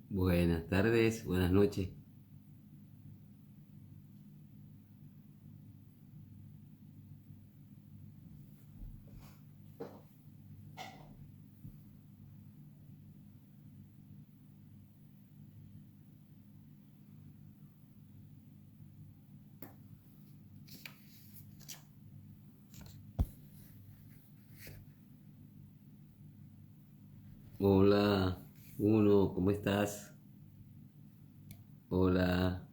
Buenas tardes, buenas noches. Hola, uno, ¿cómo estás? Hola,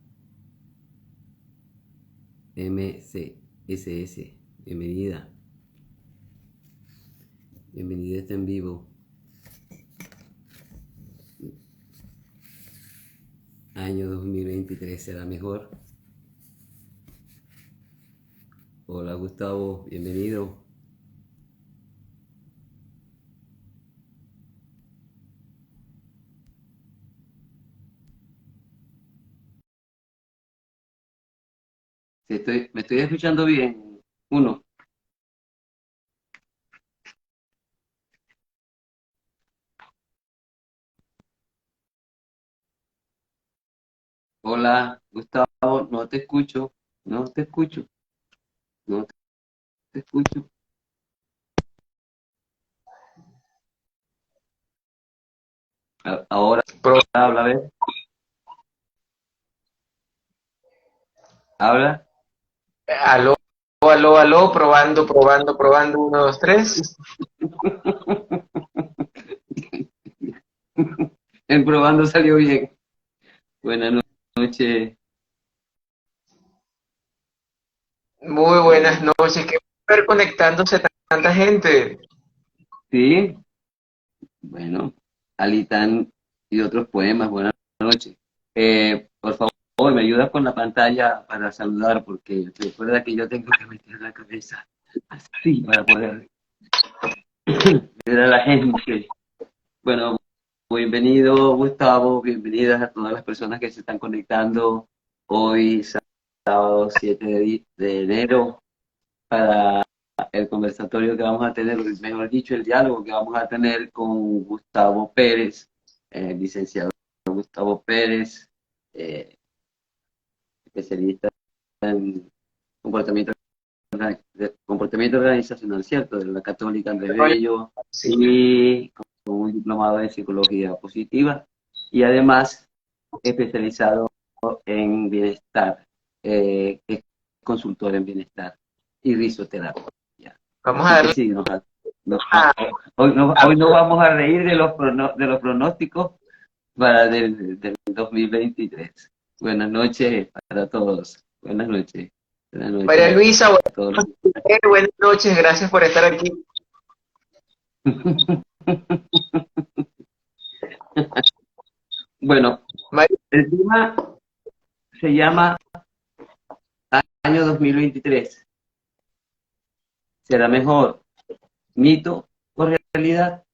MCSS, bienvenida. Bienvenida, está en vivo. Año 2023 será mejor. Hola, Gustavo, bienvenido. Me estoy escuchando bien. Uno, hola, Gustavo, no te escucho, no te escucho, no te escucho. Ahora habla, a ver, habla. Aló, aló, aló, probando, probando, probando, uno, dos, tres. El probando salió bien. Buenas noches. Muy buenas noches. Qué ver conectándose tanta gente. Sí, bueno, Alitán y otros poemas, buenas noches. Por favor, me ayudas con la pantalla para saludar, porque recuerda que yo tengo que meter la cabeza así para poder ver a la gente. Bueno, bienvenido Gustavo, bienvenidas a todas las personas que se están conectando hoy, sábado 7 de enero, para el conversatorio que vamos a tener, o mejor dicho, el diálogo que vamos a tener con Gustavo Pérez, licenciado Gustavo Pérez, eh, especialista en comportamiento, comportamiento organizacional, ¿cierto? De la Católica Andrés Bello, Sí. y con un diplomado en psicología positiva, y además especializado en bienestar, es consultor en bienestar y risoterapia. Vamos a Así que darle sí, a, hoy no vamos a reír de de los pronósticos para del 2023. Buenas noches para todos. Buenas noches. Buenas María noches Luisa. a todos. Buenas noches, gracias por estar aquí. Bueno, María, el tema se llama Año 2023. ¿Será mejor mito o realidad?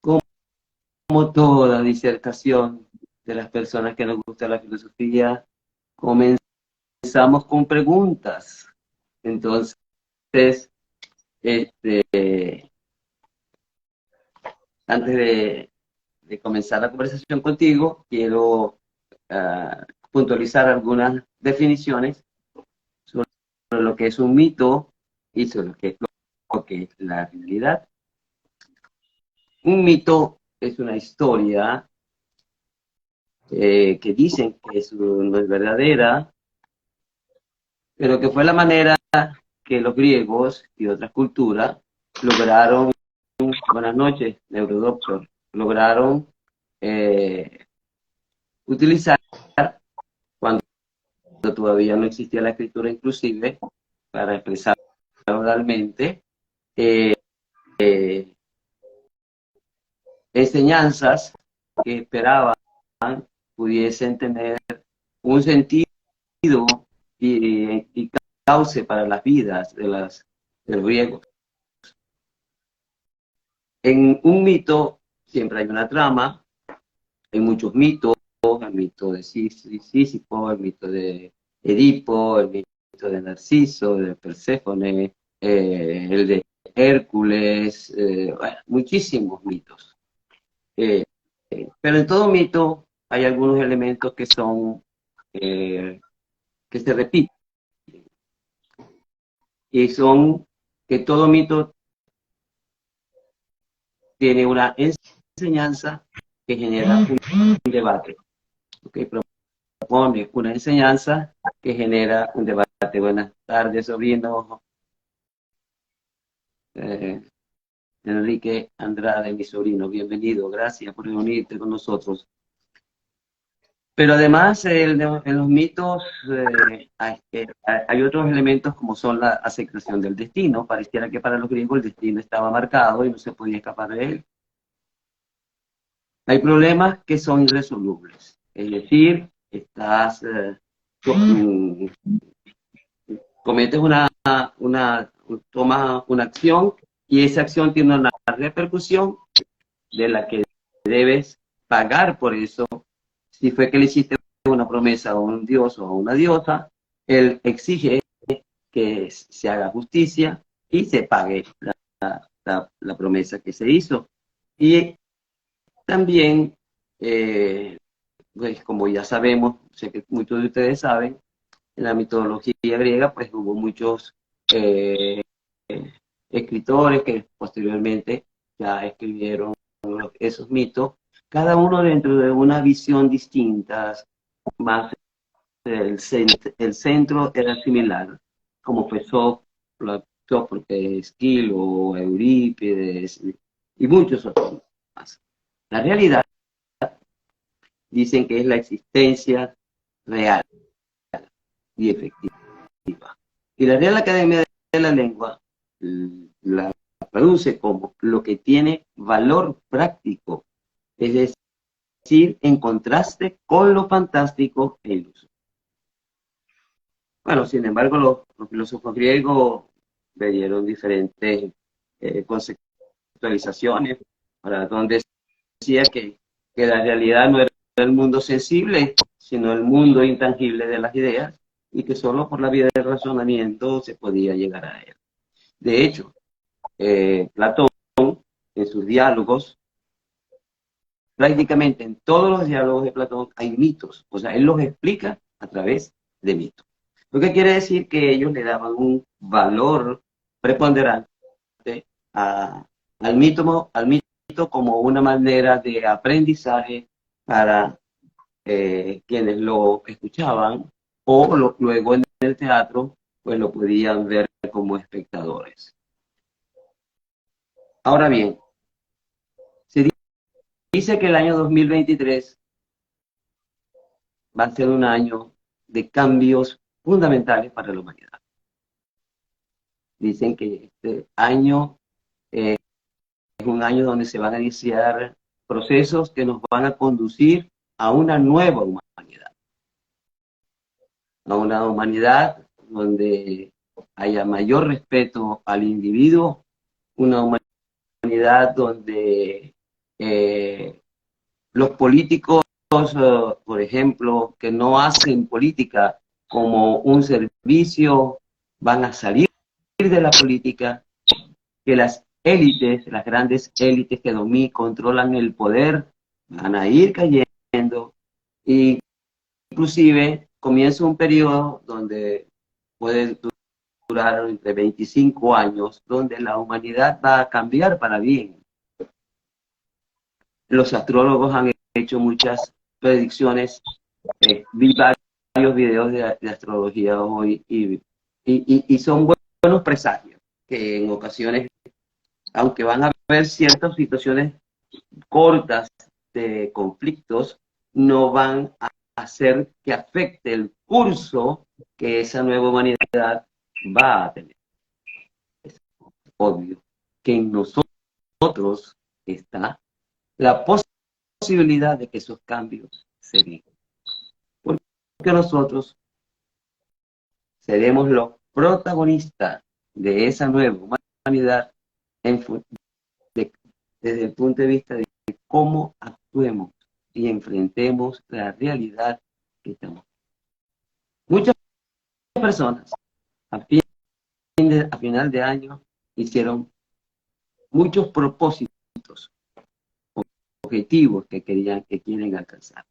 Como toda disertación de las personas que nos gusta la filosofía, comenzamos con preguntas. Entonces, este, antes de comenzar la conversación contigo, quiero puntualizar algunas definiciones sobre lo que es un mito y sobre lo que es la realidad. Un mito es una historia que dicen que no es verdadera, pero que fue la manera que los griegos y otras culturas lograron, buenas noches, Neurodoctor, lograron eh, utilizar cuando todavía no existía la escritura inclusive para expresar oralmente eh, eh, enseñanzas que esperaban pudiesen tener un sentido y cauce para las vidas de los griegos. En un mito siempre hay una trama, hay muchos mitos, el mito de Sísifo, el mito de Edipo, el mito de Narciso, de Perséfone, el de Hércules, bueno, muchísimos mitos. Eh, pero en todo mito hay algunos elementos que son, que se repiten, y son que todo mito tiene una enseñanza que genera un debate. ¿Okay? Propone una enseñanza que genera un debate. Buenas tardes, sobrino. Eh, Enrique Andrade, mi sobrino, bienvenido, gracias por reunirte con nosotros. Pero además, en los mitos hay otros elementos como son la aceptación del destino. Pareciera que para los griegos el destino estaba marcado y no se podía escapar de él. Hay problemas que son irresolubles, es decir, cometes tomas una acción y esa acción tiene una repercusión de la que debes pagar por eso. Si fue que le hiciste una promesa a un dios o a una diosa, él exige que se haga justicia y se pague la promesa que se hizo. Y también, pues como ya sabemos, sé que muchos de ustedes saben, en la mitología griega pues hubo muchos eh, escritores que posteriormente ya escribieron esos mitos, cada uno dentro de una visión distinta, más el centro era similar, como fue Sófocles, Esquilo, Eurípides y muchos otros más. La realidad dicen que es la existencia real y efectiva. Y la Real Academia de la Lengua la traduce como lo que tiene valor práctico, es decir, en contraste con lo fantástico e iluso. Bueno, sin embargo, los filósofos griegos le dieron diferentes conceptualizaciones, para donde decía que la realidad no era el mundo sensible, sino el mundo intangible de las ideas, y que solo por la vía del razonamiento se podía llegar a él. De hecho, Platón, en sus diálogos, prácticamente en todos los diálogos de Platón hay mitos, o sea, él los explica a través de mitos. Lo que quiere decir que ellos le daban un valor preponderante a, al mito como una manera de aprendizaje para quienes lo escuchaban o luego en el teatro pues lo podían ver como espectadores. Ahora bien, se dice que el año 2023 va a ser un año de cambios fundamentales para la humanidad. Dicen que este año es un año donde se van a iniciar procesos que nos van a conducir a una nueva humanidad. A una humanidad donde haya mayor respeto al individuo, una humanidad donde los políticos, por ejemplo, que no hacen política como un servicio, van a salir de la política, que las élites, las grandes élites que controlan el poder, van a ir cayendo, e inclusive comienza un periodo donde puede durar entre 25 años, donde la humanidad va a cambiar para bien. Los astrólogos han hecho muchas predicciones, vi varios videos de astrología hoy y son buenos presagios, que en ocasiones, aunque van a haber ciertas situaciones cortas de conflictos, no van a hacer que afecte el curso que esa nueva humanidad va a tener. Es obvio que en nosotros está la posibilidad de que esos cambios se den. Porque nosotros seremos los protagonistas de esa nueva humanidad en, desde el punto de vista de cómo actuemos y enfrentemos la realidad que estamos. Muchas personas a final de año hicieron muchos propósitos, objetivos que quieren alcanzar.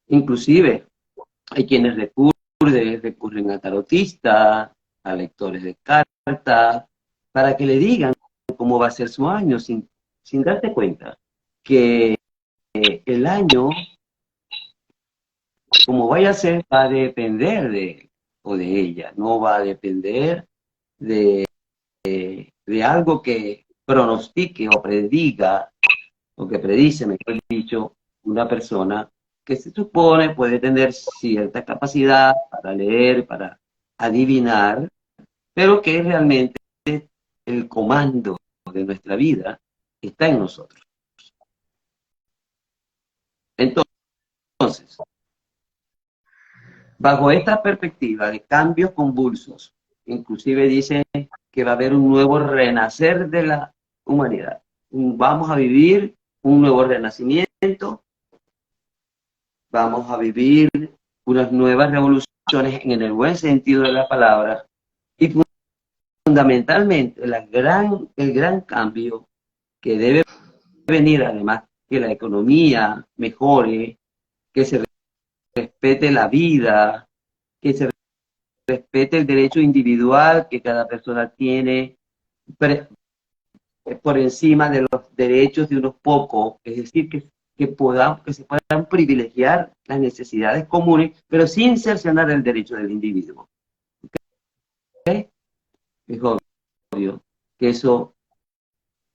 Inclusive hay quienes recurren a tarotistas, a lectores de cartas, para que le digan cómo va a ser su año, sin darte cuenta que el año, como vaya a ser, va a depender de él o de ella, no va a depender de algo que pronostique o prediga, o que predice, mejor dicho, una persona que se supone puede tener cierta capacidad para leer, para adivinar, pero que realmente el comando de nuestra vida está en nosotros. Entonces, bajo esta perspectiva de cambios convulsos, inclusive dice que va a haber un nuevo renacer de la humanidad. Vamos a vivir un nuevo renacimiento, vamos a vivir unas nuevas revoluciones en el buen sentido de la palabra, y fundamentalmente el gran cambio que debe venir, además que la economía mejore, que se respete la vida, que se respete el derecho individual que cada persona tiene por encima de los derechos de unos pocos, es decir, que se puedan privilegiar las necesidades comunes, pero sin cercenar el derecho del individuo. ¿Okay? Es obvio que eso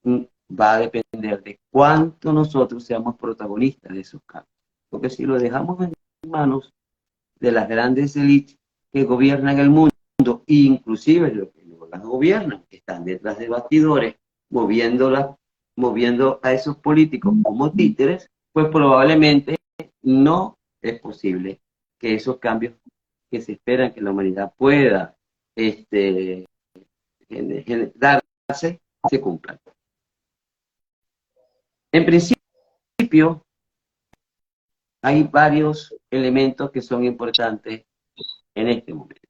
va a depender de cuánto nosotros seamos protagonistas de esos cambios. Porque si lo dejamos en manos de las grandes élites que gobiernan el mundo, inclusive los que no las gobiernan, que están detrás de bastidores, moviendo a esos políticos como títeres, pues probablemente no es posible que esos cambios que se esperan que la humanidad pueda darse, se cumplan. En principio, hay varios elementos que son importantes en este momento.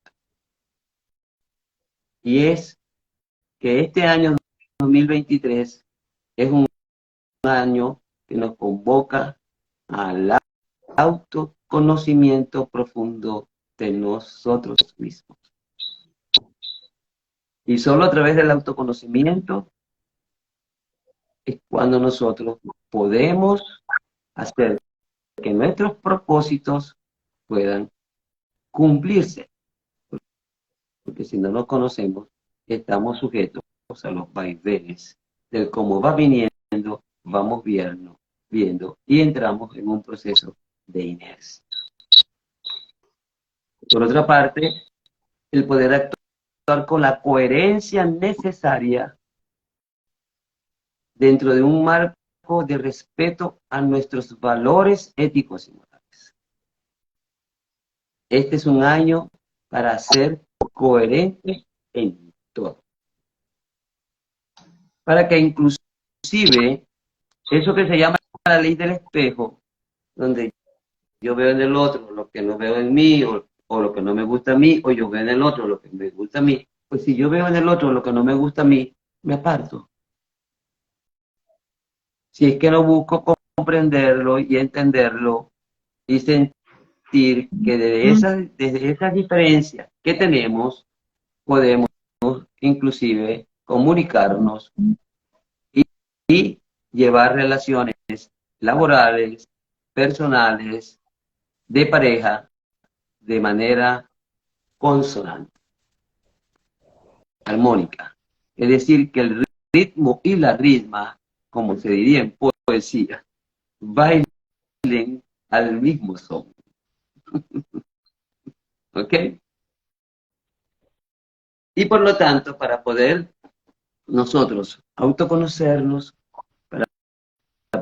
Y es que este año 2023 es un año que nos convoca al autoconocimiento profundo de nosotros mismos. Y solo a través del autoconocimiento es cuando nosotros podemos hacer que nuestros propósitos puedan cumplirse. Porque si no nos conocemos, estamos sujetos a los vaivenes del cómo va viniendo, vamos viendo y entramos en un proceso de inercia. Por otra parte, el poder actuar con la coherencia necesaria dentro de un marco de respeto a nuestros valores éticos y morales. Este es un año para ser coherente en todo. Para que inclusive eso que se llama la ley del espejo, donde yo veo en el otro lo que no veo en mí, o lo que no me gusta a mí, o yo veo en el otro lo que me gusta a mí, pues si yo veo en el otro lo que no me gusta a mí, me aparto. Si es que no busco comprenderlo y entenderlo y sentir que desde esas diferencias que tenemos, podemos inclusive comunicarnos y llevar relaciones laborales, personales, de pareja, de manera consonante, armónica. Es decir, que el ritmo y la ritma, como se diría en poesía, bailen al mismo son. ¿Ok? Y por lo tanto, para poder nosotros autoconocernos, para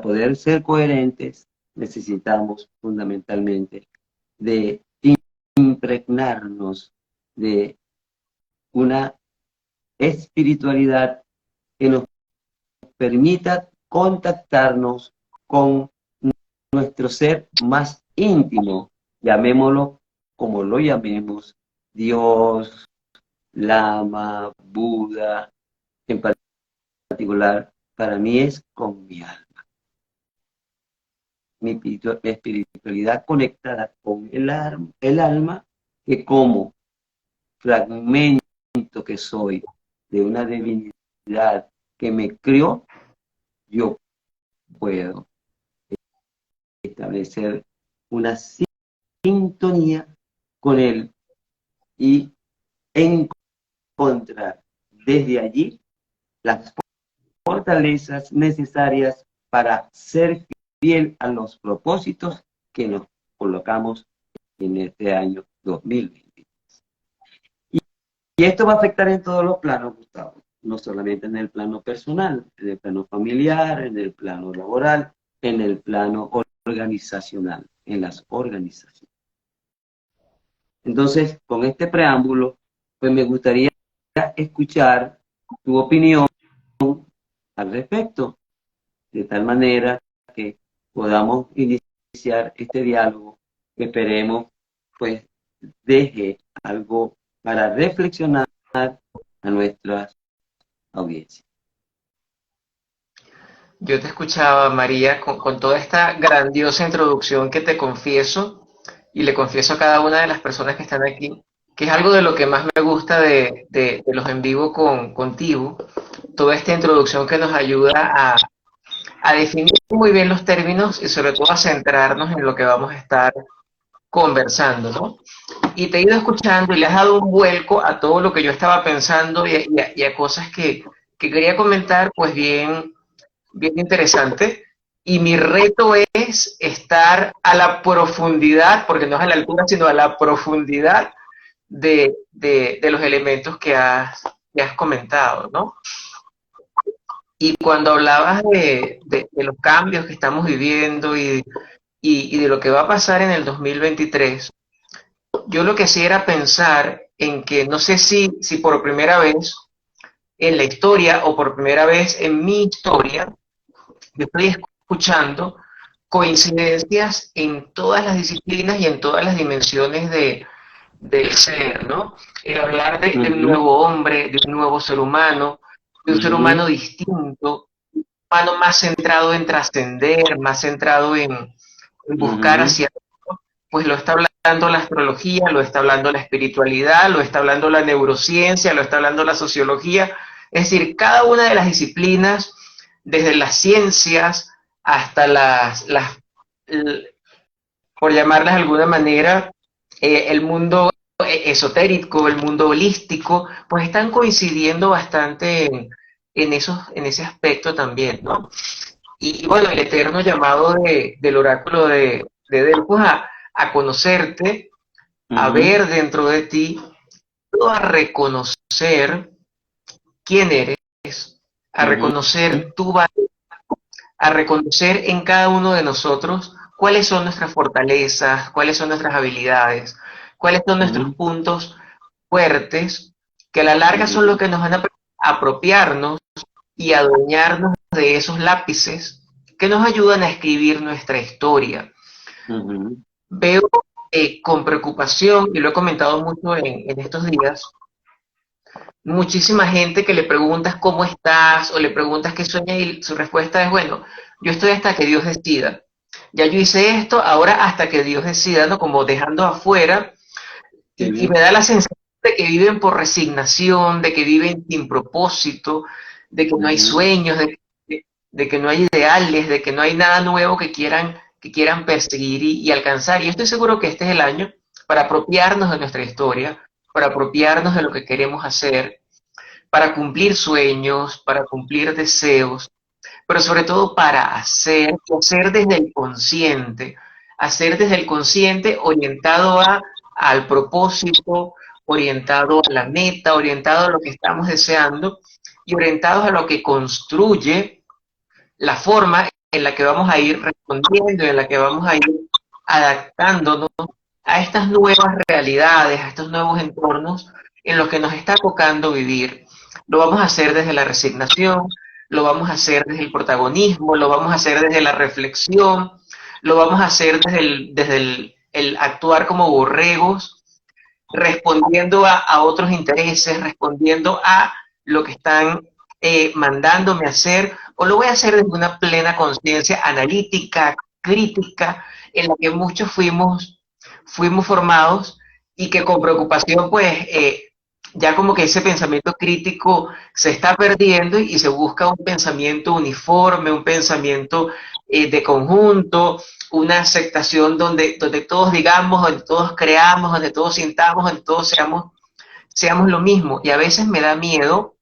poder ser coherentes, necesitamos fundamentalmente de impregnarnos de una espiritualidad que nos permita contactarnos con nuestro ser más íntimo, llamémoslo como lo llamemos, Dios, Lama, Buda, en particular, para mí es con mi alma. mi espiritualidad conectada con el alma, que como fragmento que soy de una divinidad que me crió, yo puedo establecer una sintonía con él y encontrar desde allí las fortalezas necesarias para ser fiel a los propósitos que nos colocamos en este año 2020. Y esto va a afectar en todos los planos, Gustavo, no solamente en el plano personal, en el plano familiar, en el plano laboral, en el plano organizacional, en las organizaciones. Entonces, con este preámbulo, pues me gustaría escuchar tu opinión al respecto, de tal manera que podamos iniciar este diálogo que esperemos pues deje algo para reflexionar a nuestras audiencias. Yo te escuchaba, María, con toda esta grandiosa introducción que te confieso y le confieso a cada una de las personas que están aquí, que es algo de lo que más me gusta de los en vivo contigo, toda esta introducción que nos ayuda a definir muy bien los términos y sobre todo a centrarnos en lo que vamos a estar conversando, ¿no? Y te he ido escuchando y le has dado un vuelco a todo lo que yo estaba pensando y a cosas que quería comentar, pues bien interesante. Y mi reto es estar a la profundidad, porque no es a la altura, sino a la profundidad de los elementos que has comentado, ¿no? Y cuando hablabas de los cambios que estamos viviendo y de lo que va a pasar en el 2023, yo lo que hacía era pensar en que no sé si por primera vez en la historia o por primera vez en mi historia, yo estoy escuchando coincidencias en todas las disciplinas y en todas las dimensiones del ser, ¿no? El hablar de un nuevo hombre, de un nuevo ser humano, de un ser humano distinto, un humano más centrado en trascender, más centrado en buscar hacia, pues lo está hablando la astrología, lo está hablando la espiritualidad, lo está hablando la neurociencia, lo está hablando la sociología, es decir, cada una de las disciplinas, desde las ciencias hasta por llamarlas de alguna manera, el mundo esotérico, el mundo holístico, pues están coincidiendo bastante en ese aspecto también, ¿no? Y bueno, el eterno llamado del oráculo de Delfos a conocerte, a ver dentro de ti, a reconocer quién eres, a reconocer tu valor, a reconocer en cada uno de nosotros cuáles son nuestras fortalezas, cuáles son nuestras habilidades, cuáles son nuestros puntos fuertes, que a la larga son los que nos van a apropiarnos y adueñarnos de esos lápices que nos ayudan a escribir nuestra historia. Veo con preocupación, y lo he comentado mucho en estos días, muchísima gente que le preguntas cómo estás o le preguntas qué sueñas y su respuesta es, bueno, yo estoy hasta que Dios decida. Ya yo hice esto, ahora hasta que Dios decida, ¿no? Como dejando afuera, y me da la sensación de que viven por resignación, de que viven sin propósito, de que no hay sueños, de que no hay ideales, de que no hay nada nuevo que quieran perseguir y alcanzar. Y yo estoy seguro que este es el año para apropiarnos de nuestra historia, para apropiarnos de lo que queremos hacer, para cumplir sueños, para cumplir deseos, pero sobre todo para hacer hacer desde el consciente orientado al propósito, orientado a la meta, orientado a lo que estamos deseando y orientados a lo que construye la forma en la que vamos a ir respondiendo, en la que vamos a ir adaptándonos a estas nuevas realidades, a estos nuevos entornos en los que nos está tocando vivir. Lo vamos a hacer desde la resignación, lo vamos a hacer desde el protagonismo, lo vamos a hacer desde la reflexión, lo vamos a hacer desde el actuar como borregos, respondiendo a otros intereses, respondiendo a lo que están mandándome a hacer, o lo voy a hacer desde una plena conciencia analítica, crítica en la que muchos fuimos formados y que con preocupación pues ya como que ese pensamiento crítico se está perdiendo y se busca un pensamiento uniforme, un pensamiento de conjunto, una aceptación donde todos digamos, donde todos creamos, donde todos sintamos, donde todos seamos lo mismo. Y a veces me da miedo,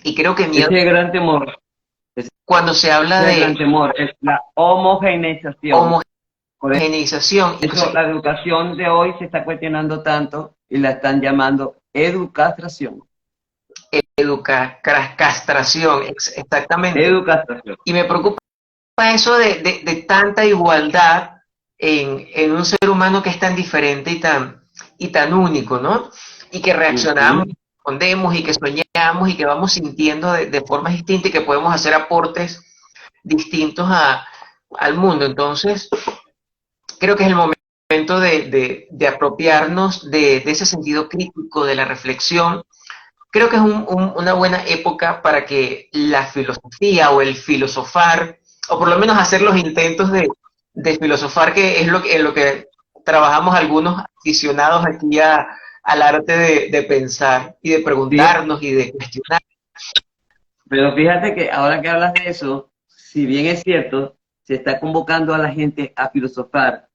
y creo que Ese miedo es el gran temor, ese cuando se habla es el de gran temor, es la homogeneización. Por homogeneización, eso la educación de hoy se está cuestionando tanto y la están llamando educastración. castración, exactamente. Educastración. Y me preocupa eso de tanta igualdad en un ser humano que es tan diferente y tan único, ¿no? Y que reaccionamos, Ujú. respondemos y que soñamos y que vamos sintiendo de formas distintas y que podemos hacer aportes distintos al mundo. Entonces, creo que es el momento de apropiarnos de ese sentido crítico, de la reflexión. Creo que es una buena época para que la filosofía o el filosofar, o por lo menos hacer los intentos de filosofar, que es en lo que trabajamos algunos aficionados aquí al arte de pensar y de Sí, preguntarnos y de cuestionar. pero fíjate que ahora que hablas de eso, si bien es cierto, se está convocando a la gente a filosofar,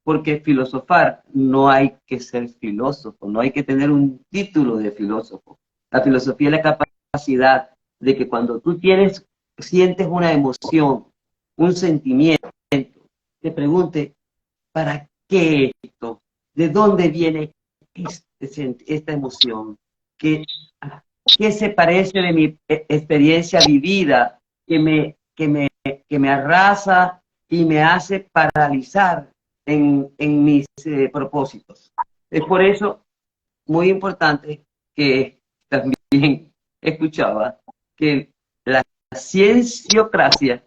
porque filosofar no hay que ser filósofo, no hay que tener un título de filósofo. La filosofía es la capacidad de que cuando tú sientes una emoción, un sentimiento, te pregunte, ¿para qué esto? ¿De dónde viene esta emoción? ¿Qué, ¿Qué se parece de mi experiencia vivida que me arrasa y me hace paralizar en mis propósitos? Es por eso muy importante que también escuchaba que la cienciocracia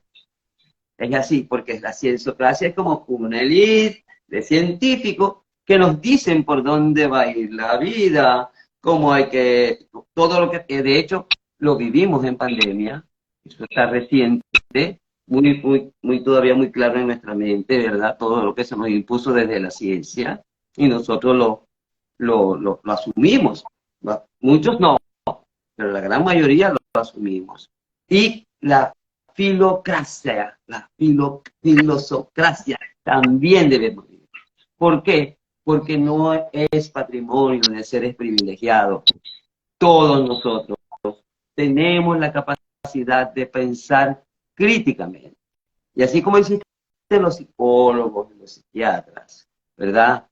es así, porque la cienciocracia es como una élite de científicos que nos dicen por dónde va a ir la vida, cómo hay que, todo lo que de hecho lo vivimos en pandemia, eso está reciente, muy todavía muy claro en nuestra mente, ¿verdad? Todo lo que se nos impuso desde la ciencia y nosotros lo asumimos. Muchos no, pero la gran mayoría lo asumimos. Y la filocracia, filosocracia, también debemos vivir. ¿Por qué? Porque no es patrimonio de seres privilegiados. Todos nosotros tenemos la capacidad de pensar críticamente. Y así como existen los psicólogos, los psiquiatras, ¿verdad?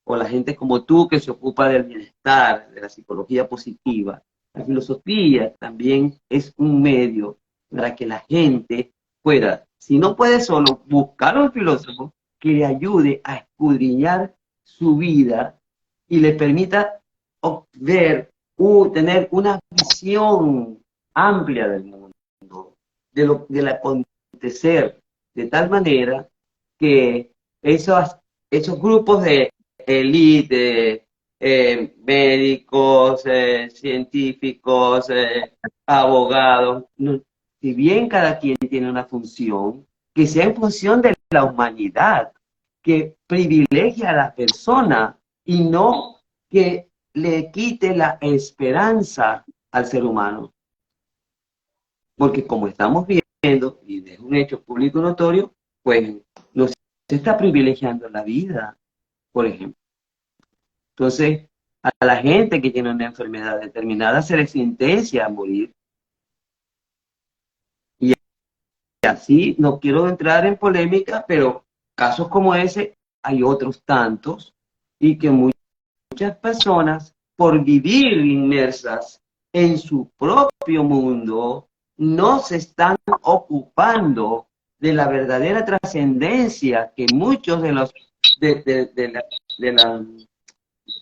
O la gente como tú que se ocupa del bienestar, de la psicología positiva, la filosofía también es un medio para que la gente pueda, si no puede solo, buscar a un filósofo que le ayude a escudriñar su vida y le permita ver, tener una visión amplia del mundo, del acontecer, de tal manera que esos grupos de élite, médicos, científicos, abogados, si bien cada quien tiene una función, que sea en función de la humanidad, que privilegie a la persona y no que le quite la esperanza al ser humano. Porque como estamos viendo, y es un hecho público notorio, pues no se está privilegiando la vida, por ejemplo. Entonces, a la gente que tiene una enfermedad determinada se le sentencia a morir. Y así, no quiero entrar en polémica, pero casos como ese hay otros tantos y que muchas personas, por vivir inmersas en su propio mundo, no se están ocupando de la verdadera trascendencia que muchos de la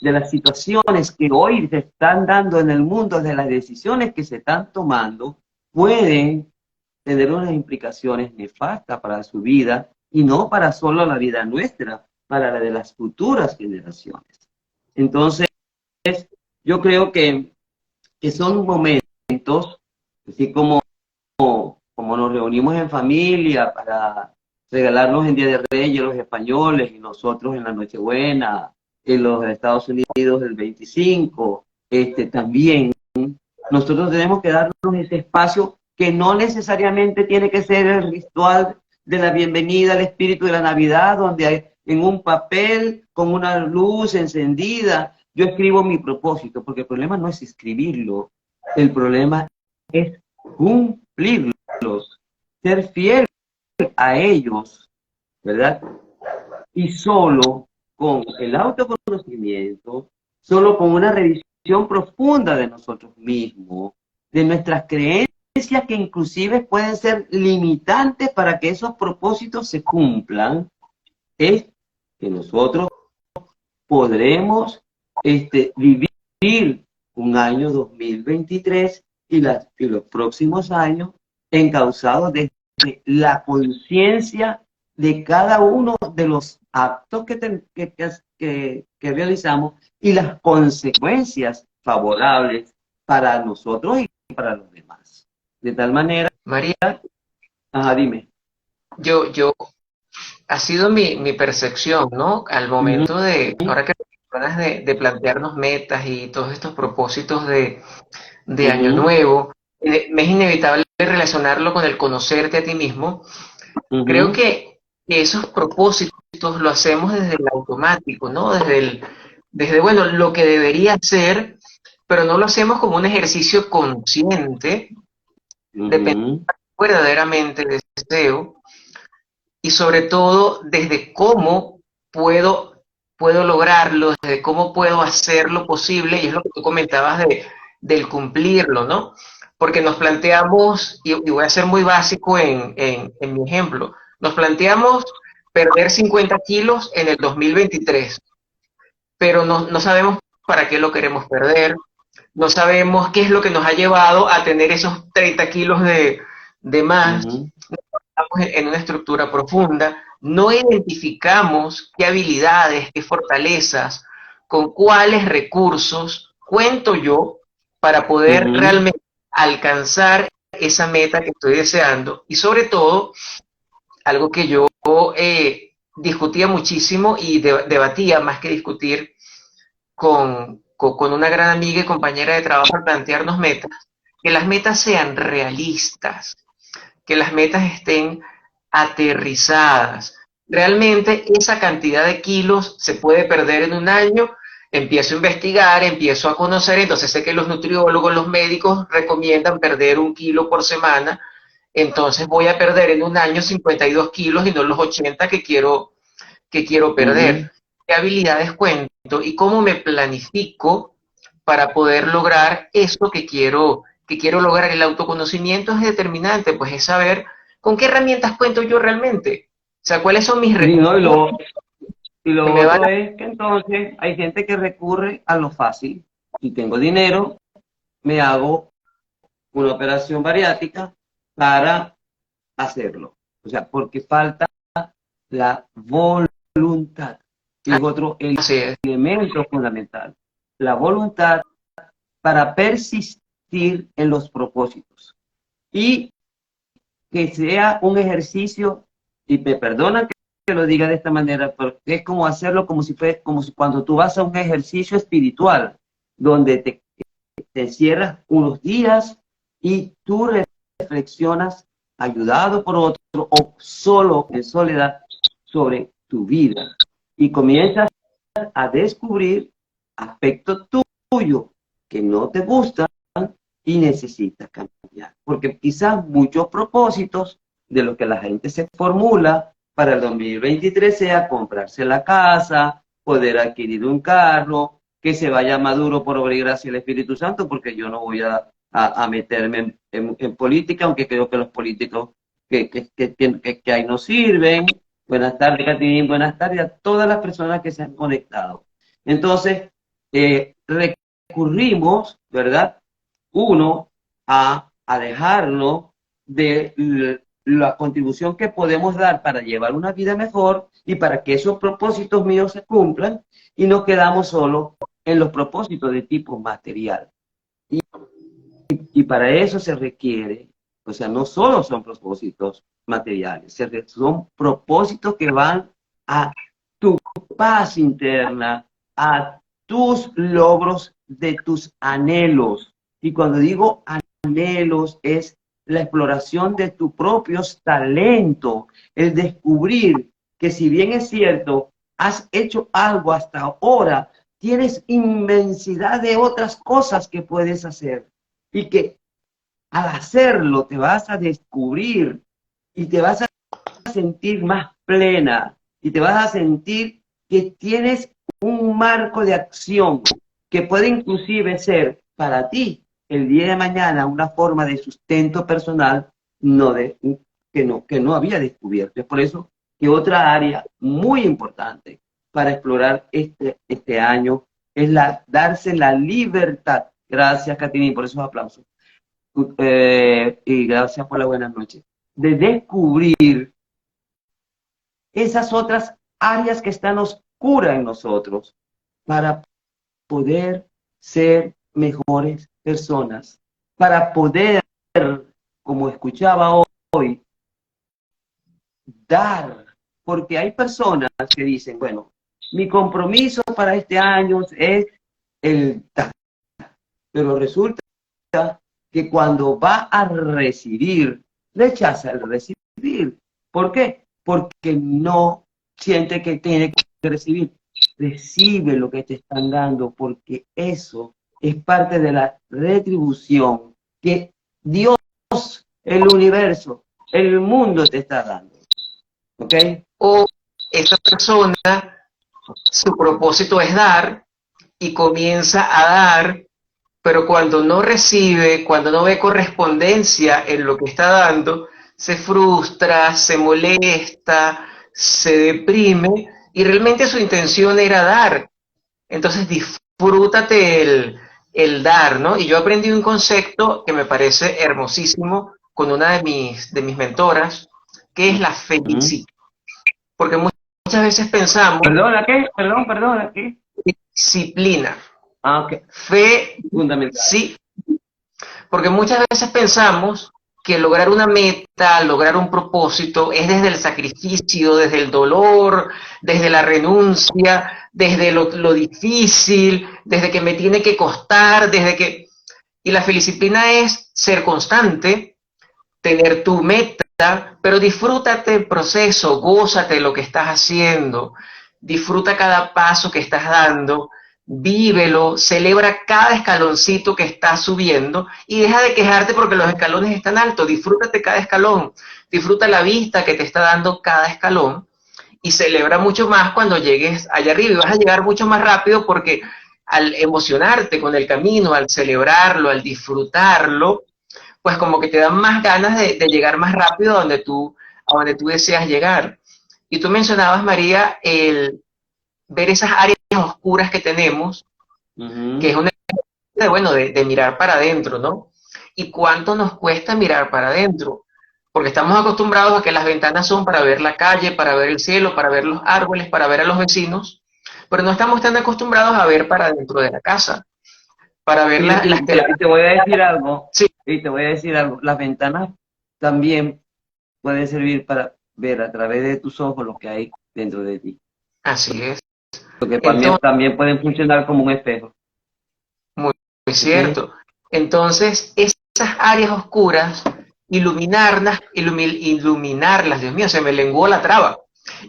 de las situaciones que hoy se están dando en el mundo, de las decisiones que se están tomando, pueden tener unas implicaciones nefastas para su vida y no para solo la vida nuestra, para la de las futuras generaciones. Entonces, yo creo que son momentos, así como nos reunimos en familia regalarnos en Día de Reyes los españoles y nosotros en la Nochebuena, en los Estados Unidos el 25, también nosotros tenemos que darnos ese espacio que no necesariamente tiene que ser el ritual de la bienvenida al espíritu de la Navidad, donde hay en un papel con una luz encendida, yo escribo mi propósito, porque el problema no es escribirlo, el problema es cumplirlos, ser fiel a ellos, ¿verdad? Y solo con el autoconocimiento, solo con una revisión profunda de nosotros mismos, de nuestras creencias que inclusive pueden ser limitantes para que esos propósitos se cumplan, es que nosotros podremos vivir un año 2023 y los próximos años encauzados desde la conciencia de cada uno de los actos que realizamos y las consecuencias favorables para nosotros y para los demás. De tal manera, María, dime. yo, ha sido mi percepción, ¿no? Al momento de, ahora que hablas de plantearnos metas y todos estos propósitos de Año Nuevo, me es inevitable relacionarlo con el conocerte a ti mismo. Creo que esos propósitos lo hacemos desde el automático, ¿no? Desde, bueno, lo que debería ser, pero no lo hacemos como un ejercicio consciente de pensar verdaderamente deseo y sobre todo desde cómo puedo lograrlo, desde cómo puedo hacerlo posible, y es lo que tú comentabas del cumplirlo, ¿no? Porque nos planteamos, y voy a ser muy básico en mi ejemplo, nos planteamos perder 50 kilos en el 2023, pero no sabemos para qué lo queremos perder, no sabemos qué es lo que nos ha llevado a tener esos 30 kilos de más, estamos en una estructura profunda, no identificamos qué habilidades, qué fortalezas, con cuáles recursos cuento yo para poder realmente alcanzar esa meta que estoy deseando y sobre todo, algo que yo discutía muchísimo y debatía más que discutir con una gran amiga y compañera de trabajo al plantearnos metas, que las metas sean realistas, que las metas estén aterrizadas. Realmente esa cantidad de kilos se puede perder en un año, empiezo a investigar, empiezo a conocer, entonces sé que los nutriólogos, los médicos recomiendan perder 1 kilo por semana, entonces voy a perder en un año 52 kilos y no los 80 que quiero perder. ¿Qué habilidades cuento y cómo me planifico para poder lograr eso que quiero lograr? El autoconocimiento es determinante, pues es saber con qué herramientas cuento yo realmente. O sea, cuáles son mis recursos. No, y lo otro es que entonces hay gente que recurre a lo fácil. Si tengo dinero, me hago una operación bariátrica para hacerlo. O sea, porque falta la voluntad, que es otro elemento fundamental. La voluntad para persistir en los propósitos. Y que sea un ejercicio, y me perdona que lo diga de esta manera, porque es como hacerlo como si cuando tú vas a un ejercicio espiritual, donde te encierras unos días y tú reflexionas, ayudado por otro o solo en soledad, sobre tu vida. Y comienzas a descubrir aspectos tuyos que no te gustan y necesitas cambiar. Porque quizás muchos propósitos de lo que la gente se formula para el 2023 sea comprarse la casa, poder adquirir un carro, que se vaya Maduro por obra y gracia del Espíritu Santo, porque yo no voy a meterme en política, aunque creo que los políticos que hay no sirven. Buenas tardes, Catín, buenas tardes a todas las personas que se han conectado. Entonces, recurrimos, ¿verdad? Uno, a dejarnos de la contribución que podemos dar para llevar una vida mejor y para que esos propósitos míos se cumplan, y nos quedamos solo en los propósitos de tipo material. Y para eso se requiere O sea, no solo son propósitos materiales, son propósitos que van a tu paz interna, a tus logros de tus anhelos. Y cuando digo anhelos es la exploración de tus propios talentos, el descubrir que si bien es cierto, has hecho algo hasta ahora, tienes inmensidad de otras cosas que puedes hacer y que al hacerlo te vas a descubrir y te vas a sentir más plena y te vas a sentir que tienes un marco de acción que puede inclusive ser para ti el día de mañana una forma de sustento personal que no había descubierto. Es por eso que otra área muy importante para explorar este año es darse la libertad. Gracias, Katini, por esos aplausos. Y gracias por la buena noche. De descubrir esas otras áreas que están oscuras en nosotros para poder ser mejores personas, para poder, como escuchaba hoy, dar, porque hay personas que dicen, bueno, mi compromiso para este año es el dar, pero resulta que cuando va a recibir, rechaza el recibir. ¿Por qué? Porque no siente que tiene que recibir. Recibe lo que te están dando, porque eso es parte de la retribución que Dios, el universo, el mundo te está dando. ¿Ok? O esa persona, su propósito es dar y comienza a dar, pero cuando no recibe, cuando no ve correspondencia en lo que está dando, se frustra, se molesta, se deprime y realmente su intención era dar. Entonces disfrútate el dar, ¿no? Y yo aprendí un concepto que me parece hermosísimo con una de mis mentoras, que es la felicidad. Porque muchas veces pensamos, ¿Perdona qué? Perdona qué. disciplina. Ah, ok. Fe, Fundamental. sí, porque muchas veces pensamos que lograr una meta, lograr un propósito, es desde el sacrificio, desde el dolor, desde la renuncia, desde lo difícil, desde que me tiene que costar, desde que... Y la disciplina es ser constante, tener tu meta, pero disfrútate el proceso, gózate lo que estás haciendo, disfruta cada paso que estás dando, vívelo, celebra cada escaloncito que estás subiendo y deja de quejarte porque los escalones están altos, disfrútate cada escalón, disfruta la vista que te está dando cada escalón y celebra mucho más cuando llegues allá arriba y vas a llegar mucho más rápido porque al emocionarte con el camino, al celebrarlo, al disfrutarlo, pues como que te dan más ganas de llegar más rápido a donde tú deseas llegar. Y tú mencionabas, María, el ver esas áreas oscuras que tenemos, que es una de mirar para adentro, ¿no? ¿Y cuánto nos cuesta mirar para adentro? Porque estamos acostumbrados a que las ventanas son para ver la calle, para ver el cielo, para ver los árboles, para ver a los vecinos, pero no estamos tan acostumbrados a ver para dentro de la casa, para ver las y te voy a decir algo, sí. y te voy a decir algo, las ventanas también pueden servir para ver a través de tus ojos lo que hay dentro de ti. Así es. Porque Entonces, también pueden funcionar como un espejo. muy ¿Okay? cierto. Entonces, esas áreas oscuras, iluminarlas, Dios mío, se me lenguó la traba,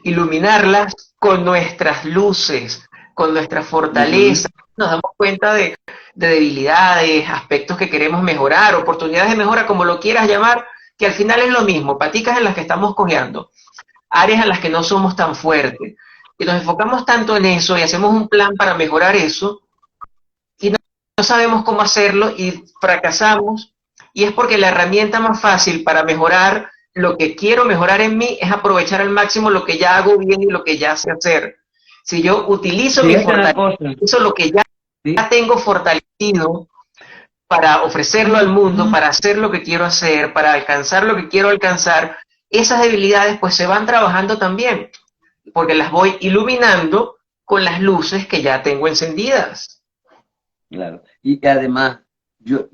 iluminarlas con nuestras luces, con nuestra fortaleza. Nos damos cuenta de debilidades, aspectos que queremos mejorar, oportunidades de mejora, como lo quieras llamar, que al final es lo mismo, paticas en las que estamos cojeando, áreas en las que no somos tan fuertes. Y nos enfocamos tanto en eso y hacemos un plan para mejorar eso, y no sabemos cómo hacerlo y fracasamos, y es porque la herramienta más fácil para mejorar lo que quiero mejorar en mí es aprovechar al máximo lo que ya hago bien y lo que ya sé hacer. Si yo utilizo mi fortaleza, lo que ya tengo fortalecido para ofrecerlo al mundo, para hacer lo que quiero hacer, para alcanzar lo que quiero alcanzar, esas debilidades pues se van trabajando también, porque las voy iluminando con las luces que ya tengo encendidas. Claro. Y además, yo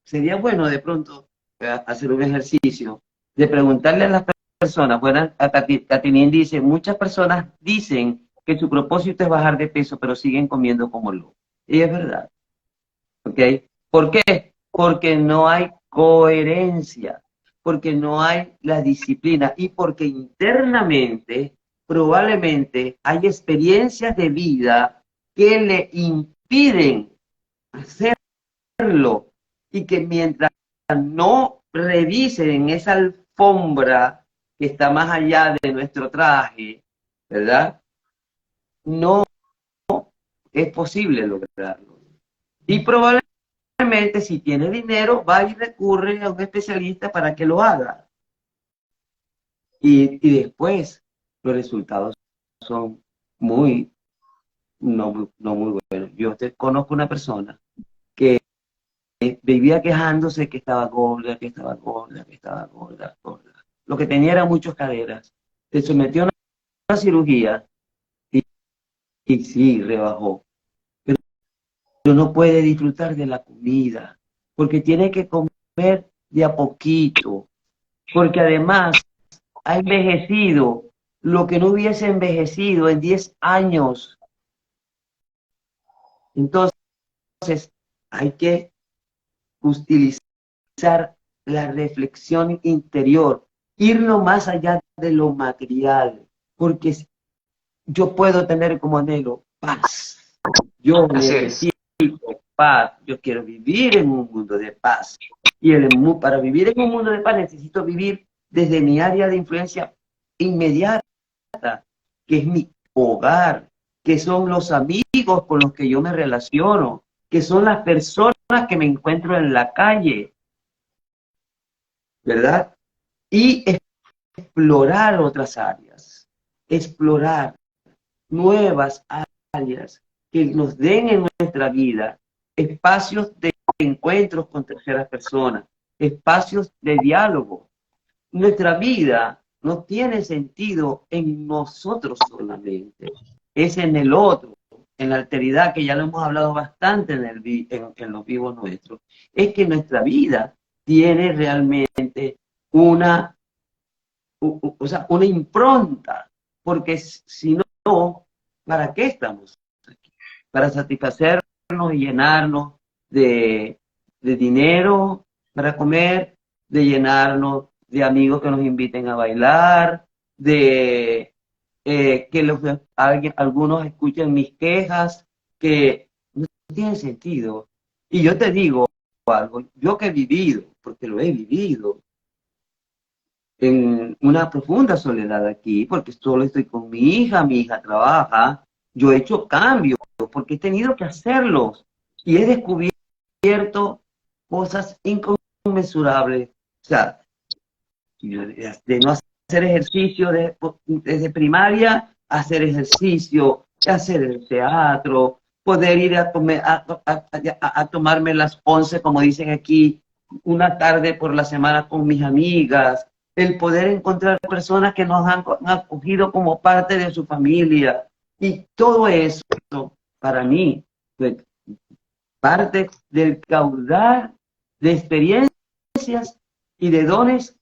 sería bueno de pronto hacer un ejercicio de preguntarle a las personas, bueno, a Catinín dice, muchas personas dicen que su propósito es bajar de peso, pero siguen comiendo como locos. Y es verdad, ¿ok? ¿Por qué? Porque no hay coherencia, porque no hay la disciplina y porque internamente probablemente hay experiencias de vida que le impiden hacerlo y que mientras no revisen esa alfombra que está más allá de nuestro traje, ¿verdad? No es posible lograrlo. Y probablemente si tiene dinero, va y recurre a un especialista para que lo haga. Y después los resultados son muy, no muy buenos. Yo conozco una persona que vivía quejándose que estaba gorda, que estaba gorda, que estaba gorda, gorda. Lo que tenía era muchas caderas. Se sometió a una cirugía y, y sí, rebajó. Pero no puede disfrutar de la comida, porque tiene que comer de a poquito, porque además ha envejecido lo que no hubiese envejecido en 10 años. Entonces, hay que utilizar la reflexión interior, irnos más allá de lo material, porque yo puedo tener como anhelo paz. Yo Así es. necesito paz. Yo quiero vivir en un mundo de paz. Y para vivir en un mundo de paz necesito vivir desde mi área de influencia inmediata, que es mi hogar, que son los amigos con los que yo me relaciono, que son las personas que me encuentro en la calle, ¿verdad? Y explorar otras áreas, explorar nuevas áreas que nos den en nuestra vida espacios de encuentros con terceras personas, espacios de diálogo. Nuestra vida no tiene sentido en nosotros solamente, es en el otro, en la alteridad, que ya lo hemos hablado bastante en los vivos nuestros. Es que nuestra vida tiene realmente una, o sea, una impronta, porque si no, ¿para qué estamos aquí? Para satisfacernos y llenarnos de dinero para comer, de llenarnos de amigos que nos inviten a bailar, de algunos escuchen mis quejas, que no tienen sentido. Y yo te digo algo, yo que he vivido, porque lo he vivido, en una profunda soledad aquí, porque solo estoy con mi hija trabaja, yo he hecho cambios, porque he tenido que hacerlos, y he descubierto cosas inconmensurables, o sea, de no hacer ejercicio desde primaria, hacer ejercicio, hacer el teatro, poder ir a, comer, a tomarme las 11, como dicen aquí, una tarde por la semana con mis amigas, el poder encontrar personas que nos han acogido como parte de su familia. Y todo eso, para mí, fue parte del caudal de experiencias y de dones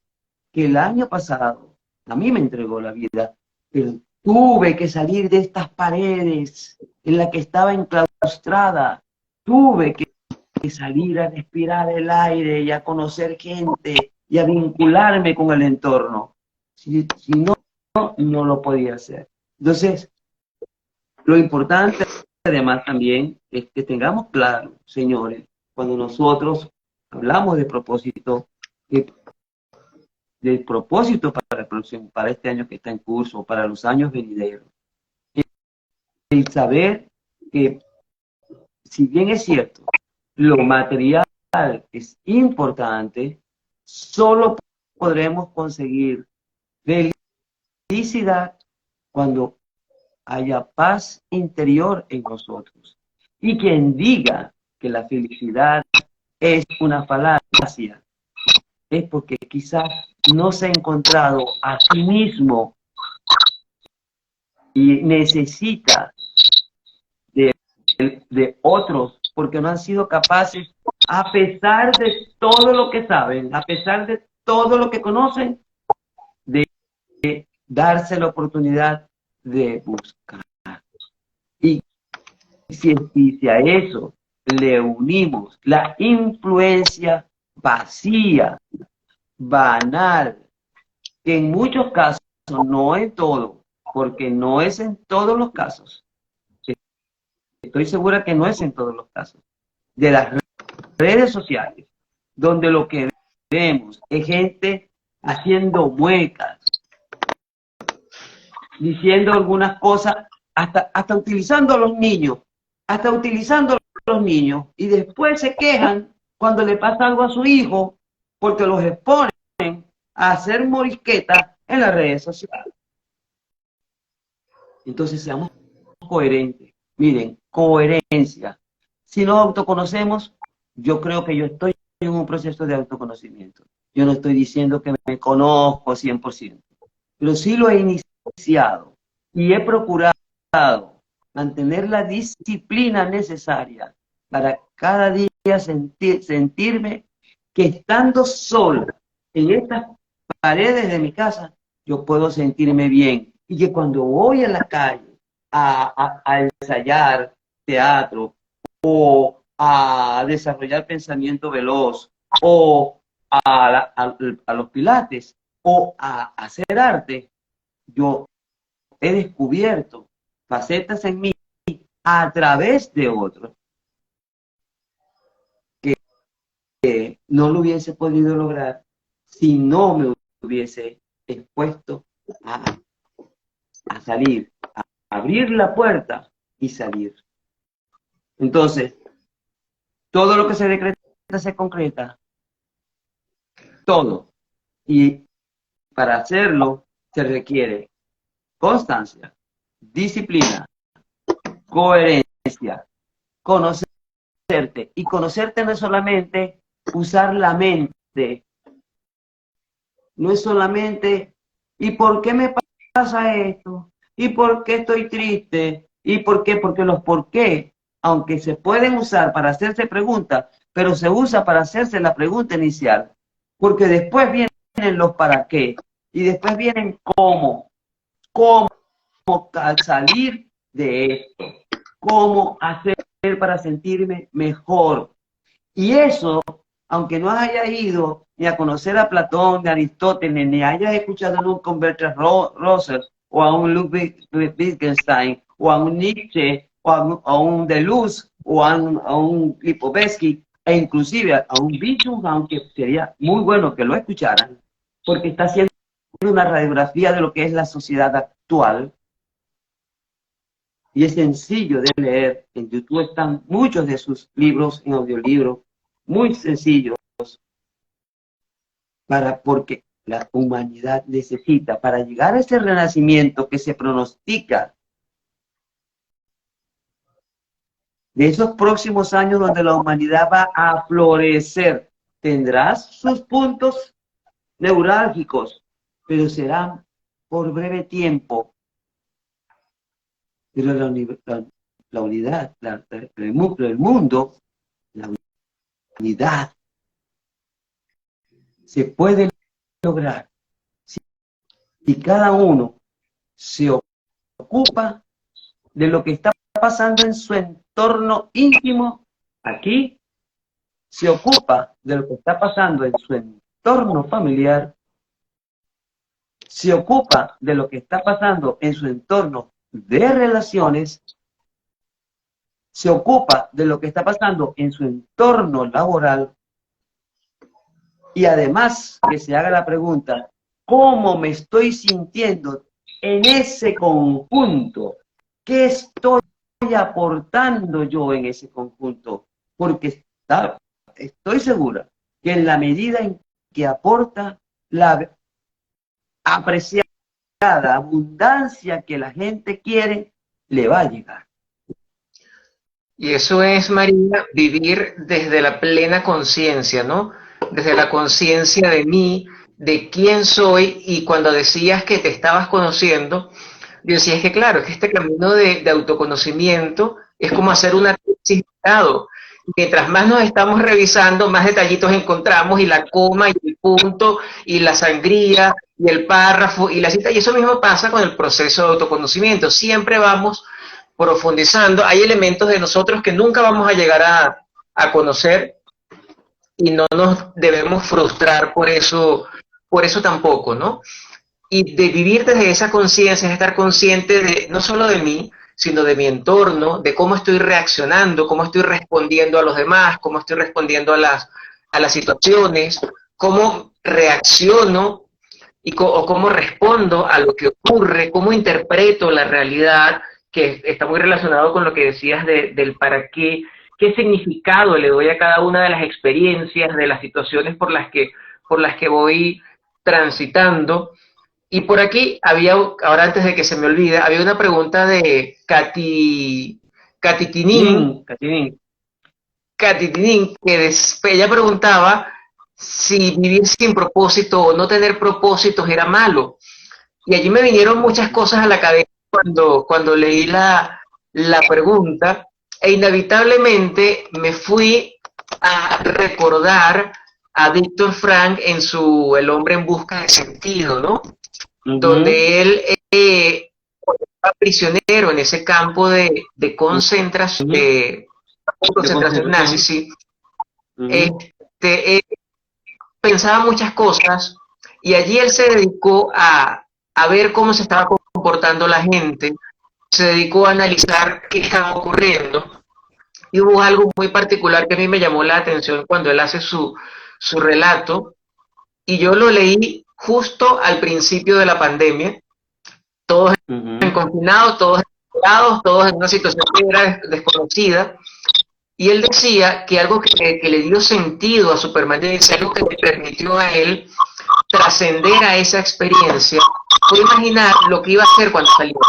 que el año pasado a mí me entregó la vida. Pero tuve que salir de estas paredes en las que estaba enclaustrada. Tuve que salir a respirar el aire y a conocer gente y a vincularme con el entorno. Si no, no lo podía hacer. Entonces, lo importante además también es que tengamos claro, señores, cuando nosotros hablamos de propósito, que de propósito para el próximo, para este año que está en curso, para los años venideros. El saber que, si bien es cierto, lo material es importante, solo podremos conseguir felicidad cuando haya paz interior en nosotros. Y quien diga que la felicidad es una falacia, es porque quizás no se ha encontrado a sí mismo y necesita de otros porque no han sido capaces a pesar de todo lo que saben, a pesar de todo lo que conocen, de darse la oportunidad de buscar. Y si a eso le unimos la influencia vacía, banal, que en muchos casos, no en todo, porque no es en todos los casos, estoy segura que no es en todos los casos, de las redes sociales, donde lo que vemos es gente haciendo muecas, diciendo algunas cosas, hasta utilizando a los niños, y después se quejan cuando le pasa algo a su hijo, porque los exponen a hacer morisquetas en las redes sociales. Entonces seamos coherentes. Miren, coherencia. Si nos autoconocemos, yo creo que yo estoy en un proceso de autoconocimiento. Yo no estoy diciendo que me conozco 100%, pero sí lo he iniciado y he procurado mantener la disciplina necesaria para cada día sentirme que estando sola en estas paredes de mi casa, yo puedo sentirme bien. Y que cuando voy a la calle a ensayar teatro o a desarrollar pensamiento veloz o a los pilates o a hacer arte, yo he descubierto facetas en mí a través de otros que no lo hubiese podido lograr si no me hubiese expuesto a salir, a abrir la puerta y salir. Entonces, todo lo que se decreta se concreta, todo. Y para hacerlo se requiere constancia, disciplina, coherencia, conocerte. Y conocerte no es solamente usar la mente, no es solamente, ¿y por qué me pasa esto? ¿Y por qué estoy triste? ¿Y por qué? Porque los por qué, aunque se pueden usar para hacerse preguntas, pero se usa para hacerse la pregunta inicial, porque después vienen los para qué, y después vienen cómo salir de esto, cómo hacer para sentirme mejor. Y eso, aunque no hayas ido ni a conocer a Platón, ni a Aristóteles, ni hayas escuchado nunca a un Bertrand Russell, o a un Ludwig Wittgenstein, o a un Nietzsche, o a un Deleuze, o a un Lipovetsky, e inclusive a un Byung, aunque sería muy bueno que lo escucharan, porque está haciendo una radiografía de lo que es la sociedad actual, y es sencillo de leer. En YouTube están muchos de sus libros en audiolibro, muy sencillos, porque la humanidad necesita, para llegar a ese renacimiento que se pronostica, de esos próximos años donde la humanidad va a florecer, tendrás sus puntos neurálgicos, pero serán por breve tiempo. Pero la unidad, el mundo, la unidad, se puede lograr si cada uno se ocupa de lo que está pasando en su entorno íntimo aquí, se ocupa de lo que está pasando en su entorno familiar, se ocupa de lo que está pasando en su entorno de relaciones, se ocupa de lo que está pasando en su entorno laboral, y además que se haga la pregunta, ¿cómo me estoy sintiendo en ese conjunto? ¿Qué estoy aportando yo en ese conjunto? Porque estoy segura que en la medida en que aporta la apreciada abundancia que la gente quiere, le va a llegar. Y eso es, María, vivir desde la plena conciencia, ¿no? Desde la conciencia de mí, de quién soy, y cuando decías que te estabas conociendo, yo decía, es que claro, es que este camino de autoconocimiento es como hacer una tesis de grado, mientras más nos estamos revisando, más detallitos encontramos, y la coma, y el punto, y la sangría, y el párrafo, y la cita, y eso mismo pasa con el proceso de autoconocimiento. Siempre vamos profundizando, hay elementos de nosotros que nunca vamos a llegar a conocer, y no nos debemos frustrar por eso tampoco, ¿no? Y de vivir desde esa conciencia es estar consciente de no solo de mí, sino de mi entorno, de cómo estoy reaccionando, cómo estoy respondiendo a los demás, cómo estoy respondiendo a las situaciones, cómo reacciono o cómo respondo a lo que ocurre, cómo interpreto la realidad, que está muy relacionado con lo que decías del para qué significado le doy a cada una de las experiencias, de las situaciones por las que voy transitando. Y por aquí había, ahora antes de que se me olvide, había una pregunta de Catitinin, Catinin. Que ella preguntaba si vivir sin propósito o no tener propósitos era malo. Y allí me vinieron muchas cosas a la cabeza cuando leí la pregunta, e inevitablemente me fui a recordar a Víctor Frank en su El hombre en busca de sentido, ¿no? Donde él estaba prisionero en ese campo de concentración, concentración nazi, sí. Pensaba muchas cosas, y allí él se dedicó a ver cómo se estaba comportando la gente, se dedicó a analizar qué estaba ocurriendo, y hubo algo muy particular que a mí me llamó la atención cuando él hace su relato, y yo lo leí justo al principio de la pandemia, todos confinados, todos encerrados, todos en una situación que era desconocida, y él decía que algo que le dio sentido a su permanencia, algo que le permitió a él trascender a esa experiencia, fue imaginar lo que iba a hacer cuando saliera.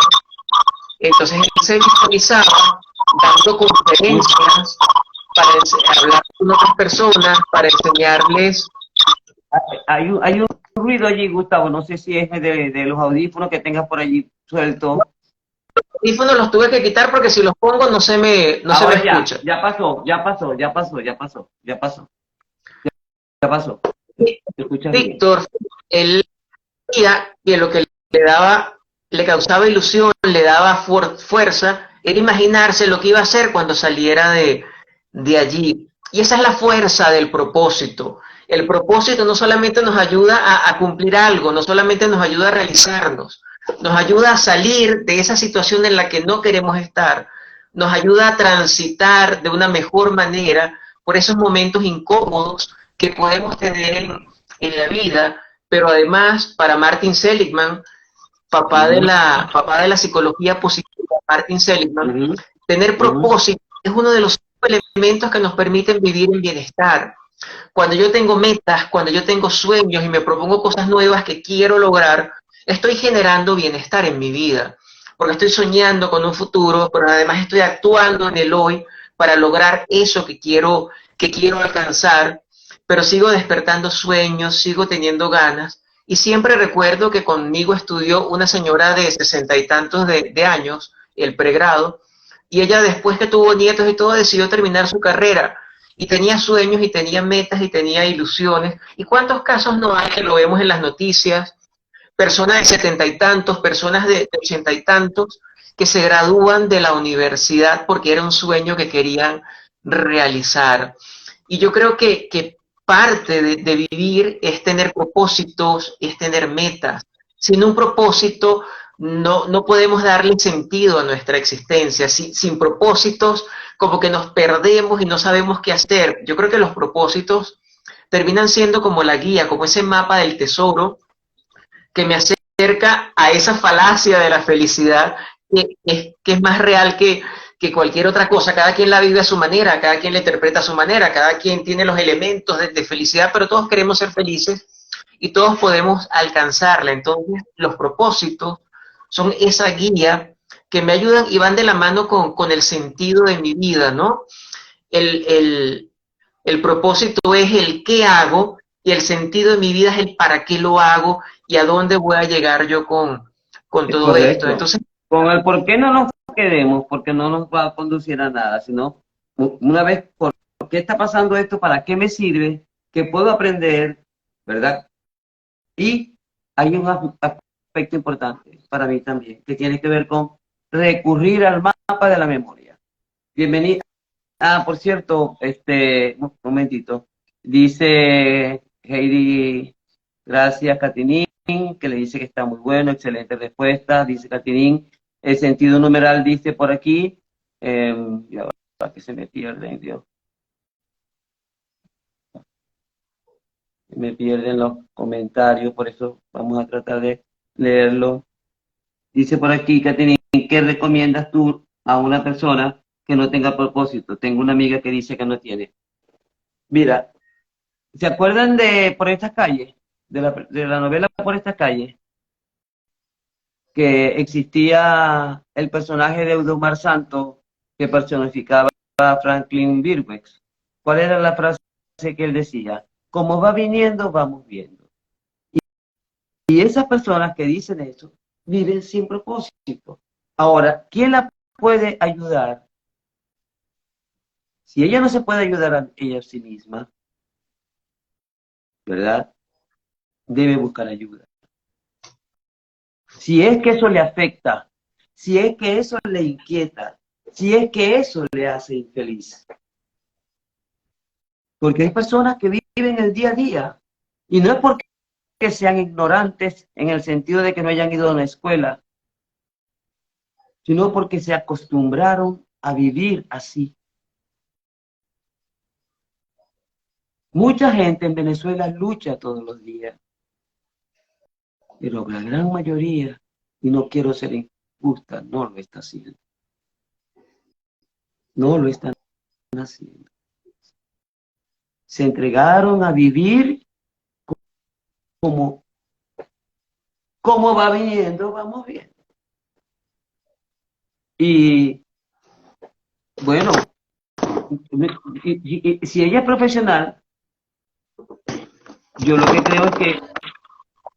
Entonces él se visualizaba dando conferencias para hablar con otras personas, para enseñarles. Hay un ruido allí, Gustavo, no sé si es de los audífonos que tengas por allí suelto. Los audífonos los tuve que quitar porque si los pongo no se me escucha. Ya pasó. Víctor, él decía que lo que le causaba ilusión, le daba fuerza, era imaginarse lo que iba a hacer cuando saliera de allí. Y esa es la fuerza del propósito. El propósito no solamente nos ayuda a cumplir algo, no solamente nos ayuda a realizarnos, nos ayuda a salir de esa situación en la que no queremos estar, nos ayuda a transitar de una mejor manera por esos momentos incómodos que podemos tener en la vida, pero además para Martin Seligman, papá de la psicología positiva, Martin Seligman, tener propósito es uno de los elementos que nos permiten vivir en bienestar. Cuando yo tengo metas, cuando yo tengo sueños y me propongo cosas nuevas que quiero lograr, estoy generando bienestar en mi vida, porque estoy soñando con un futuro, pero además estoy actuando en el hoy para lograr eso que quiero alcanzar, pero sigo despertando sueños, sigo teniendo ganas, y siempre recuerdo que conmigo estudió una señora de 60 y tantos de años, el pregrado, y ella después que tuvo nietos y todo decidió terminar su carrera, y tenía sueños y tenía metas y tenía ilusiones. ¿Y cuántos casos no hay que lo vemos en las noticias? Personas de 70 y tantos, personas de 80 y tantos, que se gradúan de la universidad porque era un sueño que querían realizar. Y yo creo que parte de vivir es tener propósitos, es tener metas. Sin un propósito no podemos darle sentido a nuestra existencia. Sin propósitos, como que nos perdemos y no sabemos qué hacer. Yo creo que los propósitos terminan siendo como la guía, como ese mapa del tesoro que me acerca a esa falacia de la felicidad que es más real que cualquier otra cosa. Cada quien la vive a su manera, cada quien la interpreta a su manera, cada quien tiene los elementos de felicidad, pero todos queremos ser felices y todos podemos alcanzarla. Entonces, los propósitos son esa guía que me ayudan y van de la mano con el sentido de mi vida, ¿no? El propósito es el qué hago y el sentido de mi vida es el para qué lo hago y a dónde voy a llegar yo con todo esto. Entonces, con el por qué no nos quedemos, porque no nos va a conducir a nada, sino una vez por ¿Por qué está pasando esto? ¿Para qué me sirve? ¿Qué puedo aprender? ¿Verdad? Y hay un aspecto importante para mí también, que tiene que ver con recurrir al mapa de la memoria. Bienvenido. Ah, por cierto, un momentito. Dice Heidi, gracias, Catinín, que le dice que está muy bueno, excelente respuesta. Dice Catinín, el sentido numeral dice por aquí, ya va, que se me pierden, Dios. Me pierden los comentarios, por eso vamos a tratar de leerlo. Dice por aquí, Katherine, ¿qué recomiendas tú a una persona que no tenga propósito? Tengo una amiga que dice que no tiene. Mira, ¿se acuerdan de Por estas calles? De la novela Por estas calles, que existía el personaje de Eudemar Santos que personificaba a Franklin Birkbeck. ¿Cuál era la frase que él decía? Como va viniendo, vamos viendo. Y esas personas que dicen eso viven sin propósito. Ahora, ¿quién la puede ayudar? Si ella no se puede ayudar a ella a sí misma, ¿verdad? Debe buscar ayuda. Si es que eso le afecta, si es que eso le inquieta, si es que eso le hace infeliz. Porque hay personas que viven el día a día y no es porque sean ignorantes en el sentido de que no hayan ido a una escuela, sino porque se acostumbraron a vivir así. Mucha gente en Venezuela lucha todos los días, pero la gran mayoría, y no quiero ser injusta, no lo está haciendo. No lo están haciendo. Se entregaron a vivir como va viniendo, vamos bien. Y bueno, si ella es profesional, yo lo que creo es que,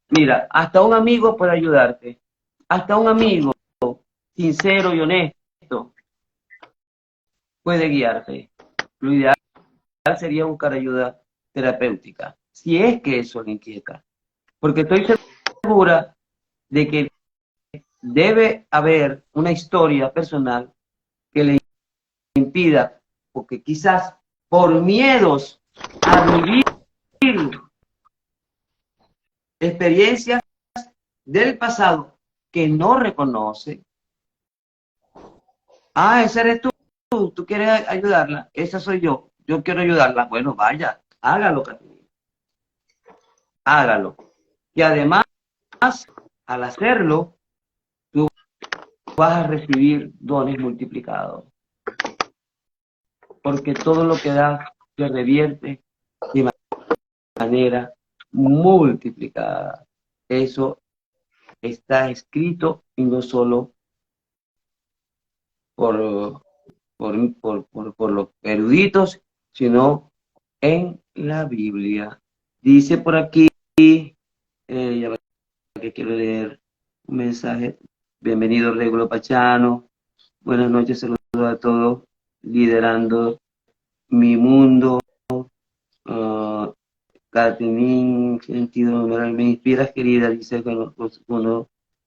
mira, hasta un amigo puede ayudarte, hasta un amigo sincero y honesto puede guiarte. Lo ideal sería buscar ayuda terapéutica, si es que eso le inquieta. Porque estoy segura de que debe haber una historia personal que le impida, porque quizás por miedos a vivir experiencias del pasado que no reconoce. Ah, ese eres tú quieres ayudarla, esa soy yo quiero ayudarla. Bueno, vaya, hágalo, Caterina. Hágalo. Y además, al hacerlo, tú vas a recibir dones multiplicados. Porque todo lo que das se revierte de manera multiplicada. Eso está escrito y no solo por, por los eruditos, sino en la Biblia. Dice por aquí, ya que quiero leer un mensaje. Bienvenido, Regulo Pachano. Buenas noches, saludos a todos, liderando mi mundo. Catenín, sentido numeral, me inspiras, querida, dice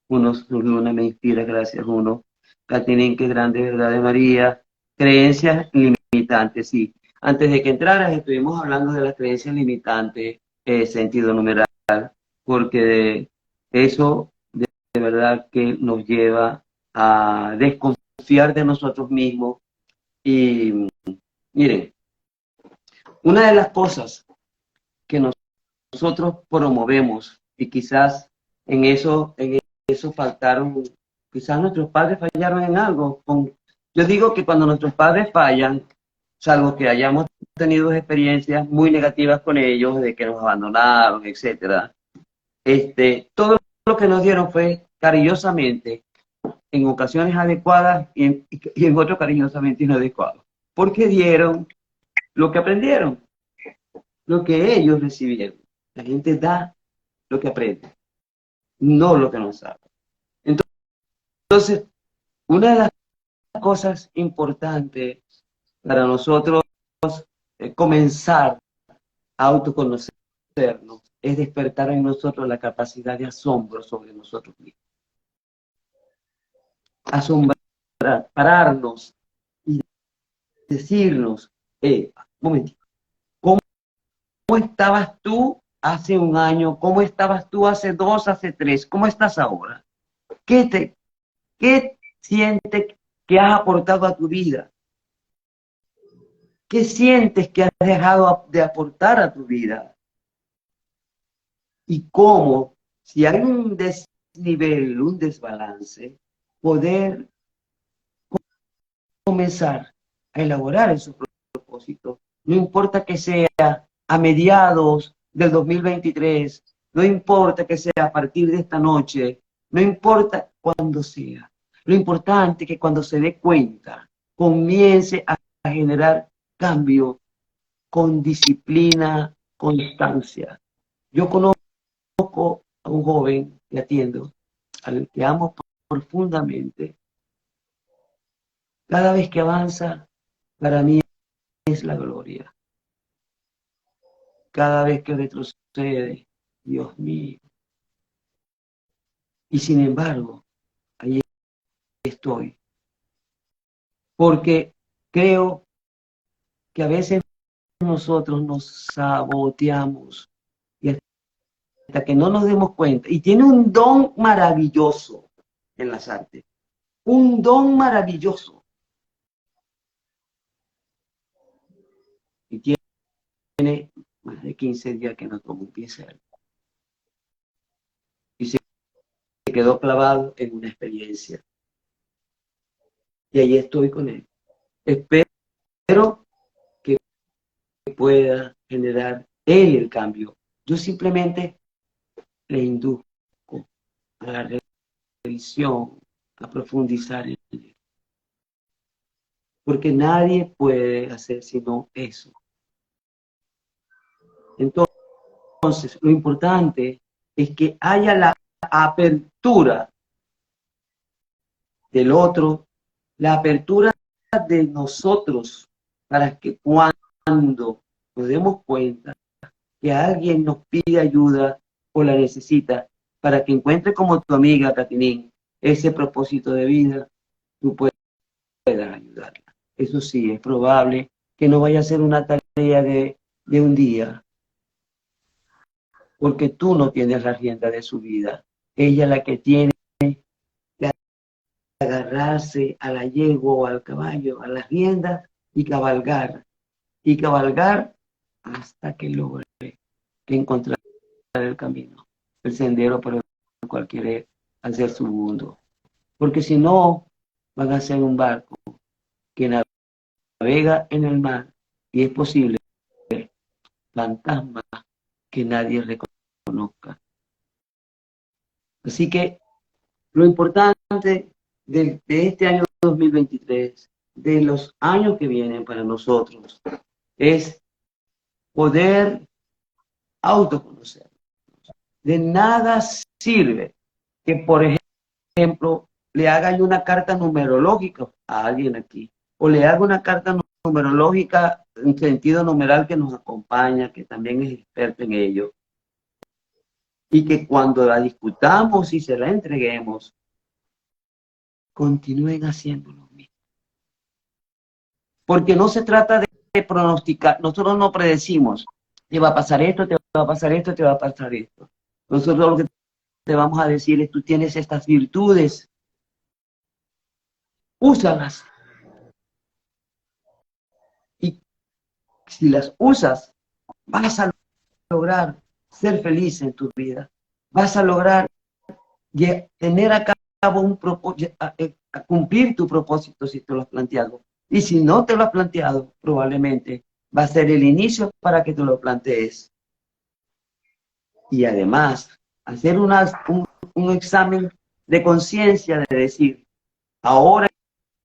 Luna, me inspira, gracias, uno. Catenín, qué grande verdad de María. Creencias limitantes, sí. Antes de que entraras, estuvimos hablando de las creencias limitantes, sentido numeral, porque eso de verdad que nos lleva a desconfiar de nosotros mismos. Y miren, una de las cosas que nosotros promovemos y quizás en eso faltaron, quizás nuestros padres fallaron en algo. Yo digo que cuando nuestros padres fallan, salvo que hayamos tenido experiencias muy negativas con ellos, de que nos abandonaron, etcétera, todo lo que nos dieron fue cariñosamente, en ocasiones adecuadas y en otros cariñosamente inadecuados, porque dieron lo que aprendieron, lo que ellos recibieron. La gente da lo que aprende, no lo que no sabe. Entonces, una de las cosas importantes para nosotros comenzar a autoconocernos, es despertar en nosotros la capacidad de asombro sobre nosotros mismos. Asombrar, pararnos y decirnos, un momentito, ¿cómo estabas tú hace un año? ¿Cómo estabas tú hace 2, hace 3? ¿Cómo estás ahora? ¿Qué sientes que has aportado a tu vida? ¿Qué sientes que has dejado de aportar a tu vida? Y cómo, si hay un desnivel, un desbalance, poder comenzar a elaborar esos propósitos. No importa que sea a mediados del 2023, no importa que sea a partir de esta noche, no importa cuándo sea. Lo importante es que cuando se dé cuenta, comience a generar cambio con disciplina, constancia. Yo conozco a un joven que atiendo, al que amo profundamente. Cada vez que avanza, para mí es la gloria. Cada vez que retrocede, Dios mío. Y sin embargo, ahí estoy. Porque creo que a veces nosotros nos saboteamos y hasta que no nos demos cuenta. Y tiene un don maravilloso en las artes. Un don maravilloso. Y tiene más de 15 días que no toma un pincel. Y se quedó clavado en una experiencia. Y ahí estoy con él. Espero que pueda generar él el cambio. Yo simplemente le induzco a la revisión, a profundizar en él. Porque nadie puede hacer sino eso. Entonces, lo importante es que haya la apertura del otro, la apertura de nosotros, para que cuando nos demos cuenta que alguien nos pide ayuda o la necesita, para que encuentre como tu amiga Catinín ese propósito de vida, tú puedas ayudarla. Eso sí, es probable que no vaya a ser una tarea de un día, porque tú no tienes la rienda de su vida. Ella es la que tiene que agarrarse a la yegua o al caballo, a las riendas y cabalgar hasta que logre encontrar el camino, el sendero por el cual quiere hacer su mundo. Porque si no, van a ser un barco que navega en el mar y es posible fantasma que nadie reconozca. Así que lo importante de este año 2023, de los años que vienen para nosotros, es poder autoconocer. De nada sirve que, por ejemplo, le haga yo una carta numerológica a alguien aquí, o le haga una carta numerológica en sentido numeral que nos acompaña, que también es experto en ello, y que cuando la discutamos y se la entreguemos, continúen haciendo lo mismo. Porque no se trata de pronosticar, nosotros no predecimos, te va a pasar esto, te va a pasar esto, te va a pasar esto. Nosotros lo que te vamos a decir es, tú tienes estas virtudes, úsalas. Y si las usas, vas a lograr ser feliz en tu vida. Vas a lograr tener a cabo un propósito, a cumplir tu propósito si te lo has planteado. Y si no te lo has planteado, probablemente va a ser el inicio para que te lo plantees. Y además, hacer un examen de conciencia de decir, ahora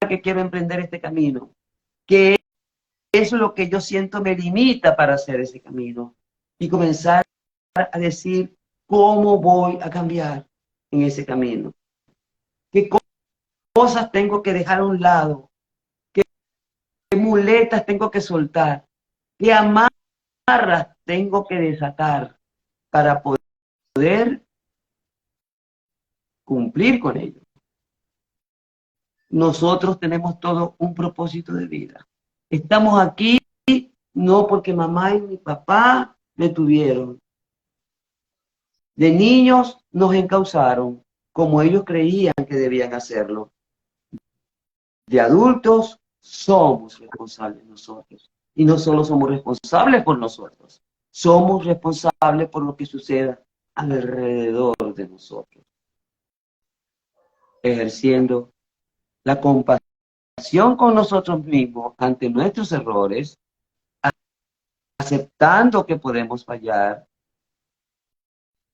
que quiero emprender este camino, ¿qué es lo que yo siento me limita para hacer ese camino? Y comenzar a decir cómo voy a cambiar en ese camino. ¿Qué cosas tengo que dejar a un lado? ¿Qué muletas tengo que soltar ¿Qué amarras tengo que desatar para poder cumplir con ello? Nosotros tenemos todo un propósito de vida. Estamos aquí no porque mamá y mi papá me tuvieron. De niños nos encausaron como ellos creían que debían hacerlo. De adultos somos responsables nosotros. Y no solo somos responsables por nosotros, somos responsables por lo que suceda alrededor de nosotros. Ejerciendo la compasión con nosotros mismos ante nuestros errores, aceptando que podemos fallar,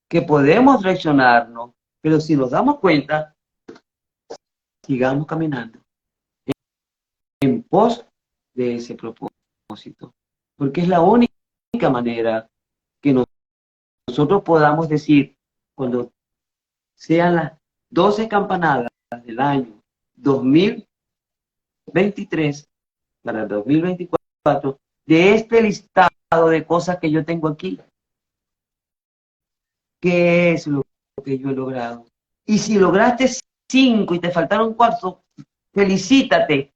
que podemos reaccionarnos, pero si nos damos cuenta, sigamos caminando en pos de ese propósito, porque es la única manera que nosotros podamos decir, cuando sean las 12 campanadas del año 2023 para el 2024, de este listado de cosas que yo tengo aquí, ¿qué es lo que yo he logrado? Y si lograste 5 y te faltaron 4, felicítate,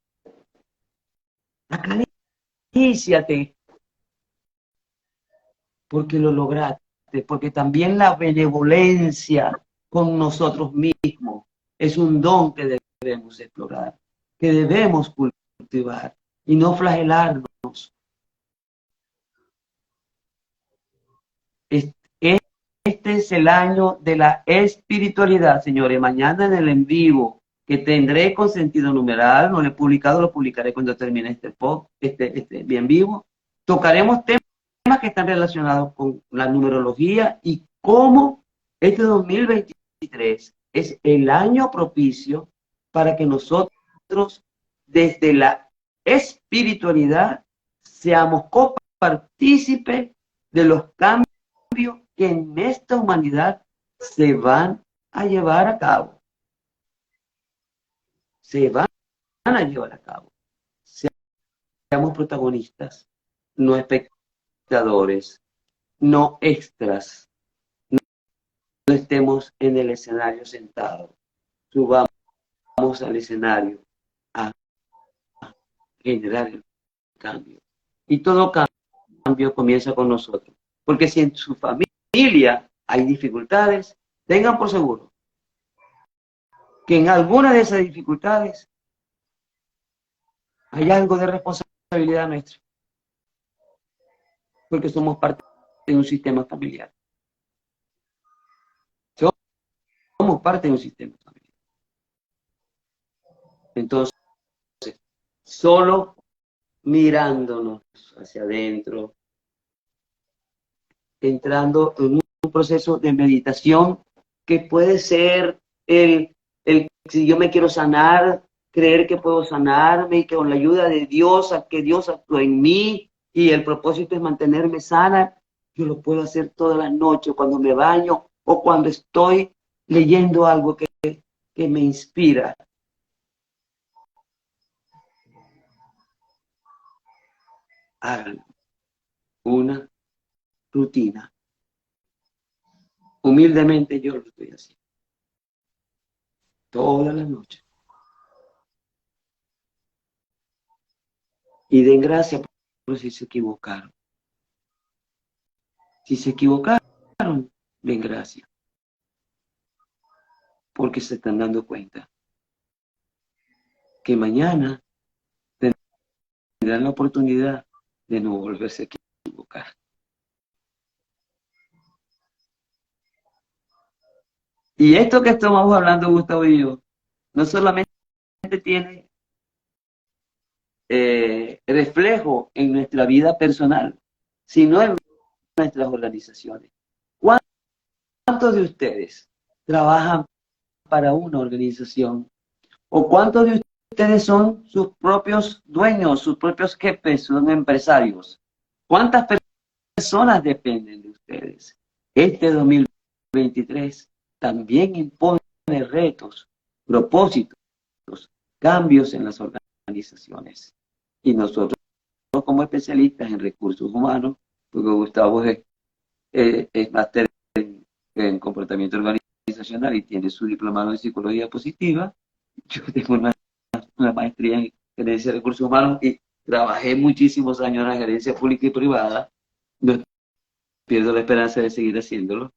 acaríciate, porque lo lograste, porque también la benevolencia con nosotros mismos es un don que debemos explorar, que debemos cultivar y no flagelarnos. Este es el año de la espiritualidad, señores. Mañana en el en vivo que tendré con sentido numeral, no lo he publicado, lo publicaré cuando termine este bien vivo. Tocaremos temas que están relacionados con la numerología y cómo este 2023 es el año propicio para que nosotros, desde la espiritualidad, seamos copartícipes de los cambios que en esta humanidad se van a llevar a cabo. Se van a llevar a cabo. Seamos protagonistas, no espectadores, no extras. No estemos en el escenario sentados. Subamos al escenario a generar el cambio. Y todo cambio comienza con nosotros. Porque si en su familia hay dificultades, tengan por seguro que en alguna de esas dificultades hay algo de responsabilidad nuestra. Porque somos parte de un sistema familiar. Somos parte de un sistema familiar. Entonces, solo mirándonos hacia adentro, entrando en un proceso de meditación que puede ser si yo me quiero sanar, creer que puedo sanarme y que con la ayuda de Dios, a que Dios actúe en mí y el propósito es mantenerme sana, yo lo puedo hacer todas las noches, cuando me baño o cuando estoy leyendo algo que me inspira. Hagan una rutina. Humildemente yo lo estoy haciendo. Todas las noches. Y den gracias por si se equivocaron. Si se equivocaron, den gracias. Porque se están dando cuenta que mañana tendrán la oportunidad de no volverse a equivocar. Y esto que estamos hablando, Gustavo y yo, no solamente tiene reflejo en nuestra vida personal, sino en nuestras organizaciones. ¿Cuántos de ustedes trabajan para una organización? ¿O cuántos de ustedes son sus propios dueños, sus propios jefes, son empresarios? ¿Cuántas personas dependen de ustedes? Este 2023 también impone retos, propósitos, cambios en las organizaciones. Y nosotros como especialistas en recursos humanos, porque Gustavo es máster en comportamiento organizacional y tiene su diplomado en psicología positiva. Yo tengo una maestría en gerencia de recursos humanos y trabajé muchísimos años en la gerencia pública y privada. No pierdo la esperanza de seguir haciéndolo.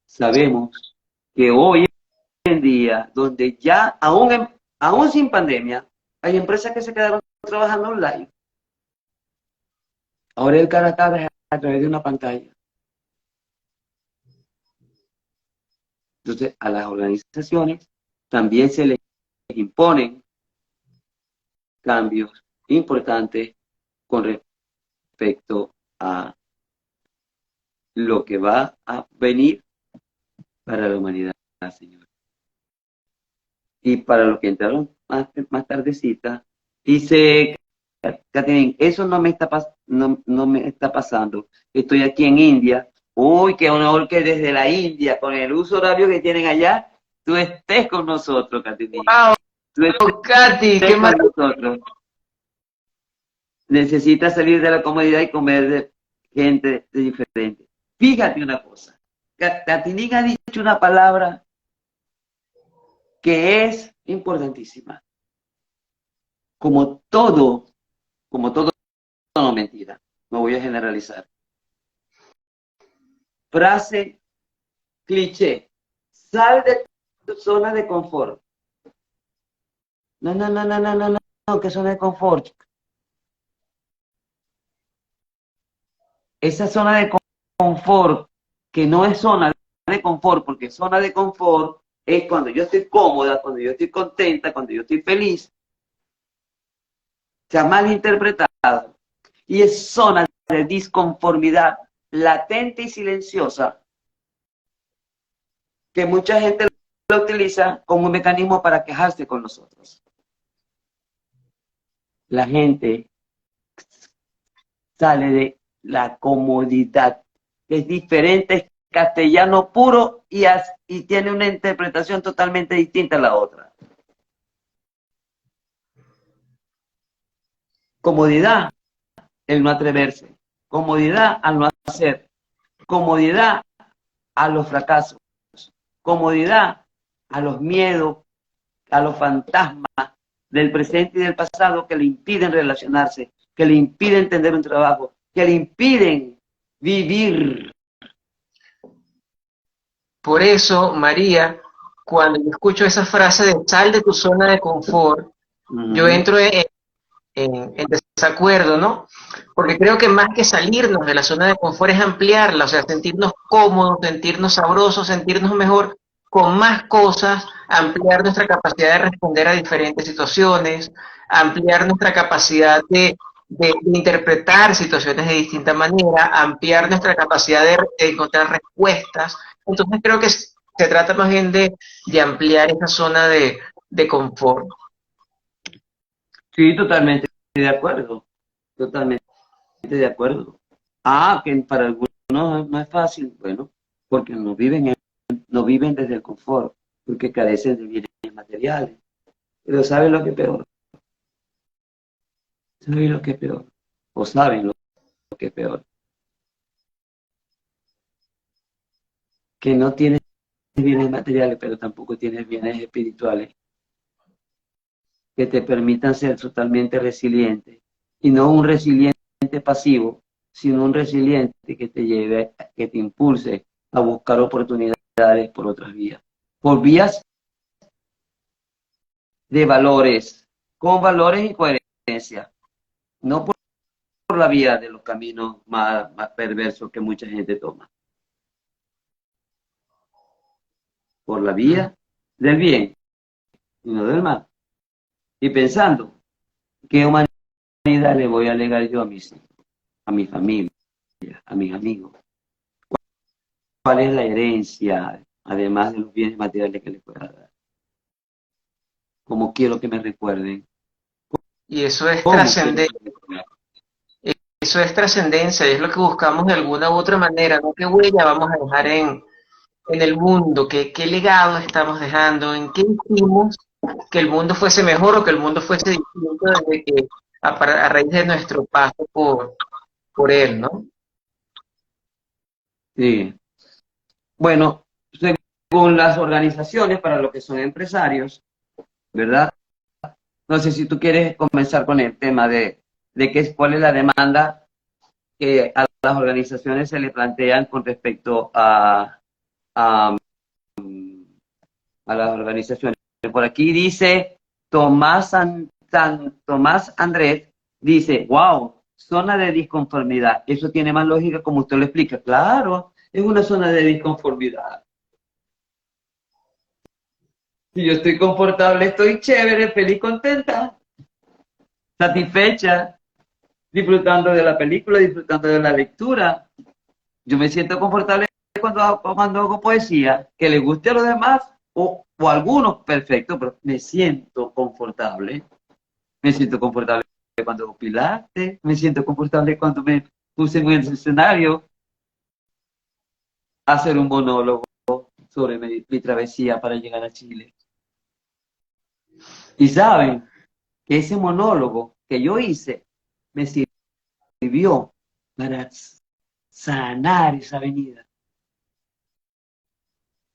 Sabemos que hoy en día, donde ya, aún sin pandemia, hay empresas que se quedaron trabajando online. Ahora el cara a cara es a través de una pantalla. Entonces, a las organizaciones también se les imponen cambios importantes con respecto a lo que va a venir para la humanidad, señor. Y para los que entraron más tardecita, dice Catherine, eso no me está pasando. Estoy aquí en India. Uy, qué honor que desde la India, con el uso horario que tienen allá, tú estés con nosotros, Catherine. ¡Wow! Tú Katy, qué con nosotros. Necesitas salir de la comodidad y comer de gente diferente. Fíjate una cosa. Catherine ha dicho una palabra que es importantísima. Como todo, no mentira, no voy a generalizar. Frase, cliché, sal de tu zona de confort. No, que zona de confort. Esa zona de confort, que no es zona de confort, porque zona de confort es cuando yo estoy cómoda, cuando yo estoy contenta, cuando yo estoy feliz. Se ha malinterpretado. Y es zona de disconformidad latente y silenciosa que mucha gente lo utiliza como un mecanismo para quejarse con nosotros. La gente sale de la comodidad, que es diferente, es castellano puro y tiene una interpretación totalmente distinta a la otra. Comodidad, el no atreverse. Comodidad al no hacer. Comodidad a los fracasos. Comodidad a los miedos, a los fantasmas del presente y del pasado que le impiden relacionarse, que le impiden tener un trabajo, que le impiden vivir. Por eso, María, cuando yo escucho esa frase de sal de tu zona de confort, yo entro en desacuerdo, ¿no? Porque creo que más que salirnos de la zona de confort es ampliarla, o sea, sentirnos cómodos, sentirnos sabrosos, sentirnos mejor con más cosas, ampliar nuestra capacidad de responder a diferentes situaciones, ampliar nuestra capacidad de interpretar situaciones de distinta manera, ampliar nuestra capacidad de encontrar respuestas. Entonces creo que se trata más bien de ampliar esa zona de confort. Sí, totalmente de acuerdo. Totalmente de acuerdo. Ah, que para algunos no es fácil. Bueno, porque no viven desde el confort, porque carecen de bienes materiales. Pero ¿saben lo que es peor? ¿Saben lo que es peor? ¿O saben lo que es peor? Que no tienes bienes materiales, pero tampoco tienes bienes espirituales que te permitan ser totalmente resiliente. Y no un resiliente pasivo, sino un resiliente que te lleve, que te impulse a buscar oportunidades por otras vías. Por vías de valores, con valores y coherencia. No por la vía de los caminos más perversos que mucha gente toma. Por la vía del bien y no del mal. Y pensando, ¿qué humanidad le voy a legar yo a mis hijos, a mi familia, a mis amigos? ¿Cuál es la herencia, además de los bienes materiales que les pueda dar? ¿Cómo quiero que me recuerden? Y eso es trascendente. Eso es trascendencia y es lo que buscamos de alguna u otra manera, ¿no? ¿Qué huella vamos a dejar en el mundo? ¿Qué legado estamos dejando? ¿En qué hicimos que el mundo fuese mejor o que el mundo fuese distinto a raíz de nuestro paso por él, ¿no? Sí. Bueno, según las organizaciones, para los que son empresarios, ¿verdad? No sé si tú quieres comenzar con el tema de cuál es la demanda que a las organizaciones se le plantean con respecto a, a las organizaciones. Por aquí dice Tomás Andrés, dice, wow, zona de disconformidad. Eso tiene más lógica como usted lo explica. Claro, es una zona de disconformidad. Si yo estoy confortable, estoy chévere, feliz, contenta, satisfecha, disfrutando de la película, disfrutando de la lectura. Yo me siento confortable cuando hago poesía, que le guste a los demás o a algunos, perfecto, pero me siento confortable. Me siento confortable cuando hago pilates, me siento confortable cuando me puse en el escenario a hacer un monólogo sobre mi travesía para llegar a Chile. Y saben que ese monólogo que yo hice me sirvió para sanar esa avenida,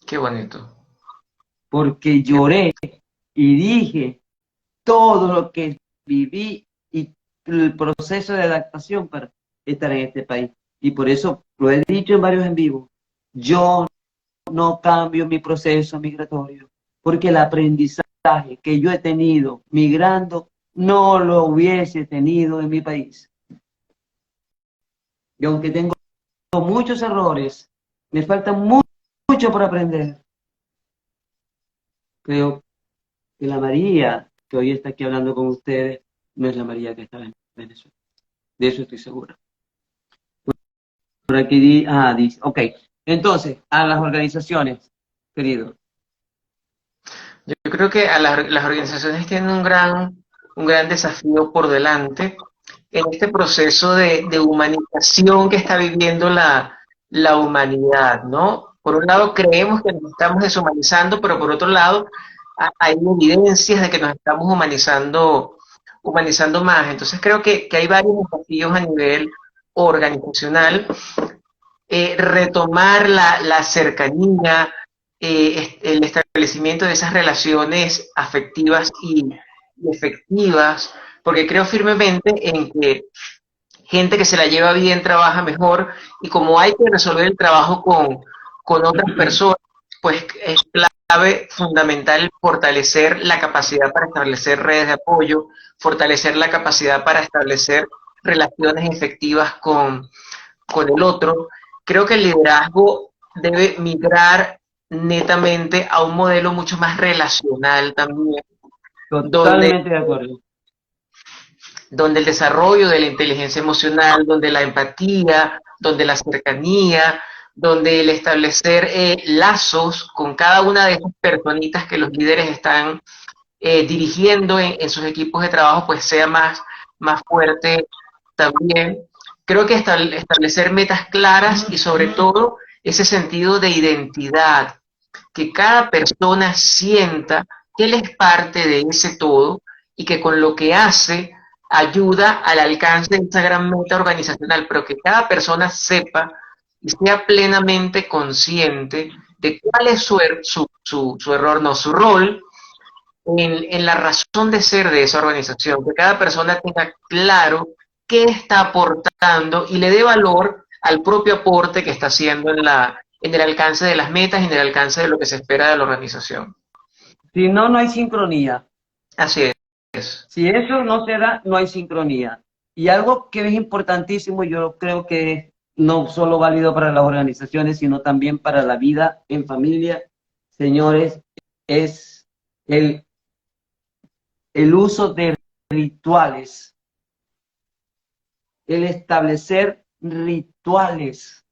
Qué bonito. porque Qué bonito. lloré y dije todo lo que viví y el proceso de adaptación para estar en este país. Y por eso lo he dicho en varios en vivo, yo no cambio mi proceso migratorio, porque el aprendizaje que yo he tenido migrando no lo hubiese tenido en mi país. Y aunque tengo muchos errores, me falta mucho por aprender. Creo que la María que hoy está aquí hablando con ustedes no es la María que estaba en Venezuela. De eso estoy seguro. Por aquí dice, ok. Entonces, a las organizaciones, querido. Yo creo que las organizaciones tienen un gran desafío por delante en este proceso de humanización que está viviendo la humanidad, ¿no? Por un lado creemos que nos estamos deshumanizando, pero por otro lado hay evidencias de que nos estamos humanizando más. Entonces creo que hay varios desafíos a nivel organizacional, retomar la cercanía, el establecimiento de esas relaciones afectivas y efectivas, porque creo firmemente en que gente que se la lleva bien trabaja mejor y como hay que resolver el trabajo con otras personas, pues es clave, fundamental fortalecer la capacidad para establecer redes de apoyo, fortalecer la capacidad para establecer relaciones efectivas con el otro. Creo que el liderazgo debe migrar netamente a un modelo mucho más relacional también, donde, Totalmente de acuerdo. donde el desarrollo de la inteligencia emocional, donde la empatía, donde la cercanía, donde el establecer lazos con cada una de esas personitas que los líderes están dirigiendo en sus equipos de trabajo, pues sea más fuerte también. Creo que establecer metas claras y sobre todo ese sentido de identidad, que cada persona sienta que él es parte de ese todo y que con lo que hace ayuda al alcance de esa gran meta organizacional, pero que cada persona sepa y sea plenamente consciente de cuál es su error, no, su rol en la razón de ser de esa organización, que cada persona tenga claro qué está aportando y le dé valor al propio aporte que está haciendo en el alcance de las metas y en el alcance de lo que se espera de la organización. Si no, no hay sincronía. Así es. Si eso no se da, no hay sincronía. Y algo que es importantísimo, yo creo que es no solo válido para las organizaciones, sino también para la vida en familia, señores, es el uso de rituales, el establecer rituales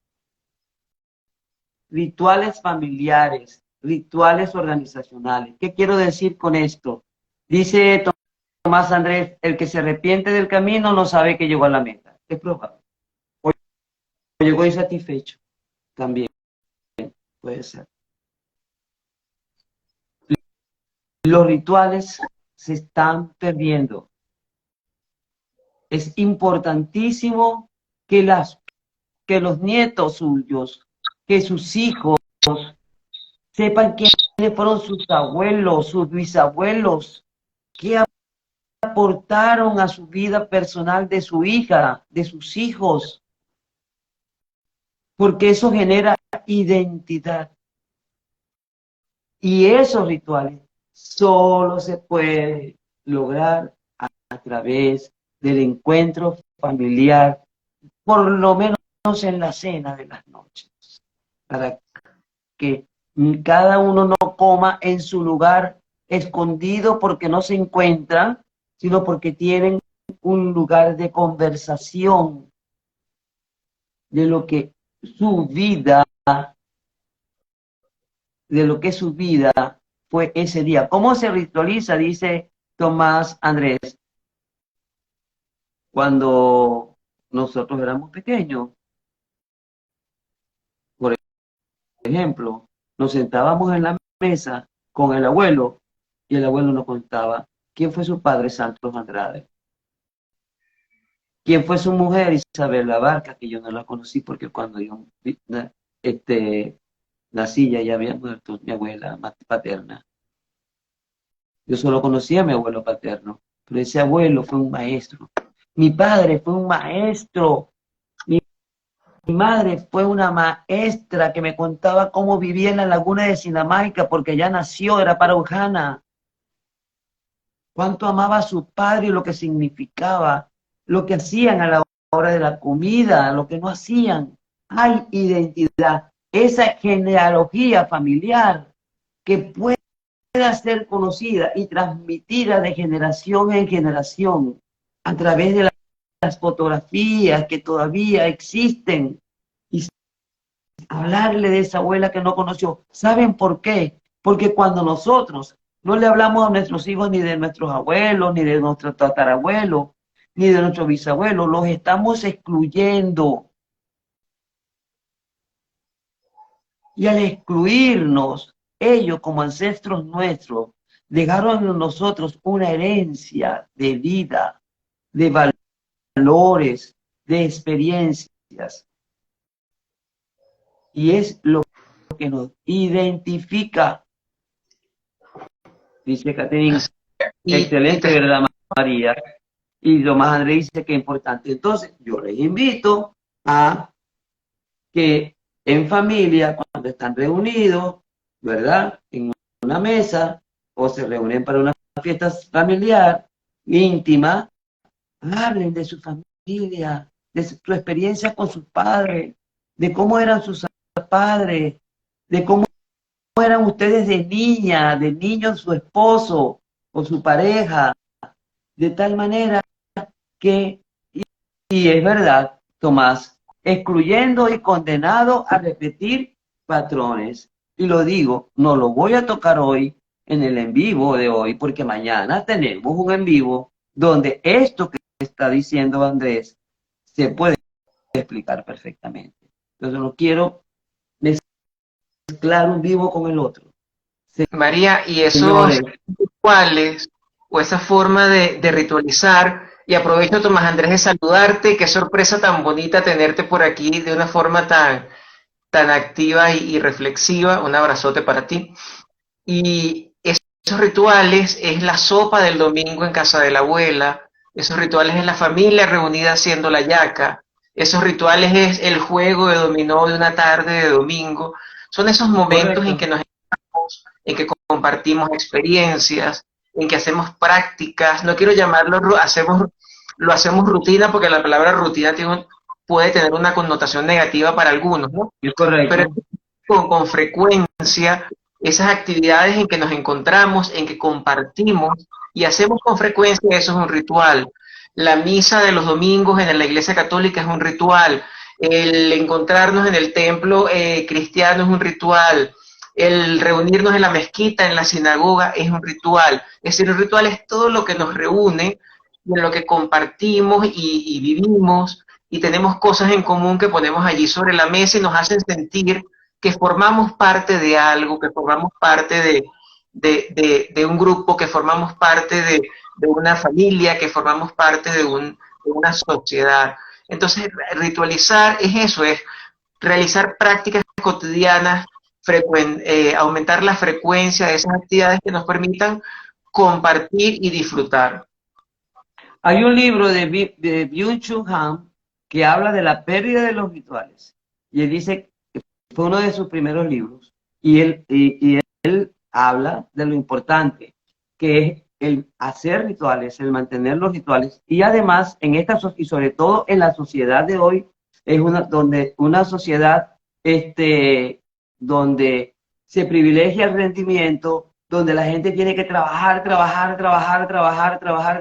familiares, rituales organizacionales. ¿Qué quiero decir con esto? Dice Tomás Andrés, el que se arrepiente del camino no sabe que llegó a la meta. Es probable. O llegó insatisfecho. También puede ser. Los rituales se están perdiendo. Es importantísimo que, que los nietos suyos, que sus hijos sepan quiénes fueron sus abuelos, sus bisabuelos, qué aportaron a su vida personal de su hija, de sus hijos, porque eso genera identidad. Y esos rituales solo se puede lograr a través del encuentro familiar, por lo menos en la cena de las noches, para que cada uno no coma en su lugar escondido porque no se encuentran, sino porque tienen un lugar de conversación de lo que su vida, de lo que su vida fue ese día. ¿Cómo se ritualiza? Dice Tomás Andrés, cuando nosotros éramos pequeños. Por ejemplo, nos sentábamos en la mesa con el abuelo y el abuelo nos contaba quién fue su padre, Santos Andrade, quién fue su mujer, Isabel Barca, que yo no la conocí porque cuando yo nací ya había muerto mi abuela paterna. Yo solo conocía a mi abuelo paterno, pero ese abuelo fue un maestro. Mi padre fue un maestro. Mi madre fue una maestra que me contaba cómo vivía en la laguna de Sinamaica porque ya nació, era paraujana. Cuánto amaba a su padre y lo que significaba, lo que hacían a la hora de la comida, lo que no hacían. Hay identidad, esa genealogía familiar que pueda ser conocida y transmitida de generación en generación a través de las fotografías que todavía existen y hablarle de esa abuela que no conoció. ¿Saben por qué? Porque cuando nosotros no le hablamos a nuestros hijos ni de nuestros abuelos, ni de nuestros tatarabuelos, ni de nuestros bisabuelos, los estamos excluyendo. Y al excluirnos, ellos como ancestros nuestros, dejaron en nosotros una herencia de vida, de valores, de experiencias. Y es lo que nos identifica. Dice Catherine, excelente, ¿verdad, María? Y Tomás Andrés dice que es importante. Entonces, yo les invito a que en familia, cuando están reunidos, ¿verdad? En una mesa, o se reúnen para una fiesta familiar, íntima, hablen de su familia, de su experiencia con sus padres, de cómo eran sus padres, de cómo eran ustedes de niña, de niño su esposo o su pareja, de tal manera que, y es verdad, Tomás, excluyendo y condenado a repetir patrones. Y lo digo, no lo voy a tocar hoy en el en vivo de hoy, porque mañana tenemos un en vivo donde esto que está diciendo Andrés se puede explicar perfectamente. Entonces no quiero mezclar un vivo con el otro. María, y esos Señores, rituales o esa forma de ritualizar, y aprovecho, Tomás Andrés, de saludarte, qué sorpresa tan bonita tenerte por aquí de una forma tan activa y reflexiva, un abrazote para ti. Y esos rituales es la sopa del domingo en casa de la abuela, esos rituales es la familia reunida haciendo la yaca, esos rituales es el juego de dominó de una tarde de domingo, son esos momentos en correcto. que nos en que compartimos experiencias, en que hacemos prácticas, no quiero llamarlo, lo hacemos rutina porque la palabra rutina puede tener una connotación negativa para algunos, ¿no? Es Pero correcto. con frecuencia esas actividades en que nos encontramos, en que compartimos y hacemos con frecuencia, eso es un ritual. La misa de los domingos en la Iglesia Católica es un ritual. El encontrarnos en el templo cristiano es un ritual. El reunirnos en la mezquita, en la sinagoga, es un ritual. Es decir, un ritual es todo lo que nos reúne, en lo que compartimos y vivimos y tenemos cosas en común que ponemos allí sobre la mesa y nos hacen sentir que formamos parte de algo, que formamos parte de un grupo, que formamos parte de una familia, que formamos parte de una sociedad. Entonces, ritualizar es eso, es realizar prácticas cotidianas, aumentar la frecuencia de esas actividades que nos permitan compartir y disfrutar. Hay un libro de Byung-Chul Han que habla de la pérdida de los rituales. Y él dice que fue uno de sus primeros libros. Y él habla de lo importante que es el hacer rituales, el mantener los rituales. Y además, y sobre todo en la sociedad de hoy, es una sociedad donde se privilegia el rendimiento, donde la gente tiene que trabajar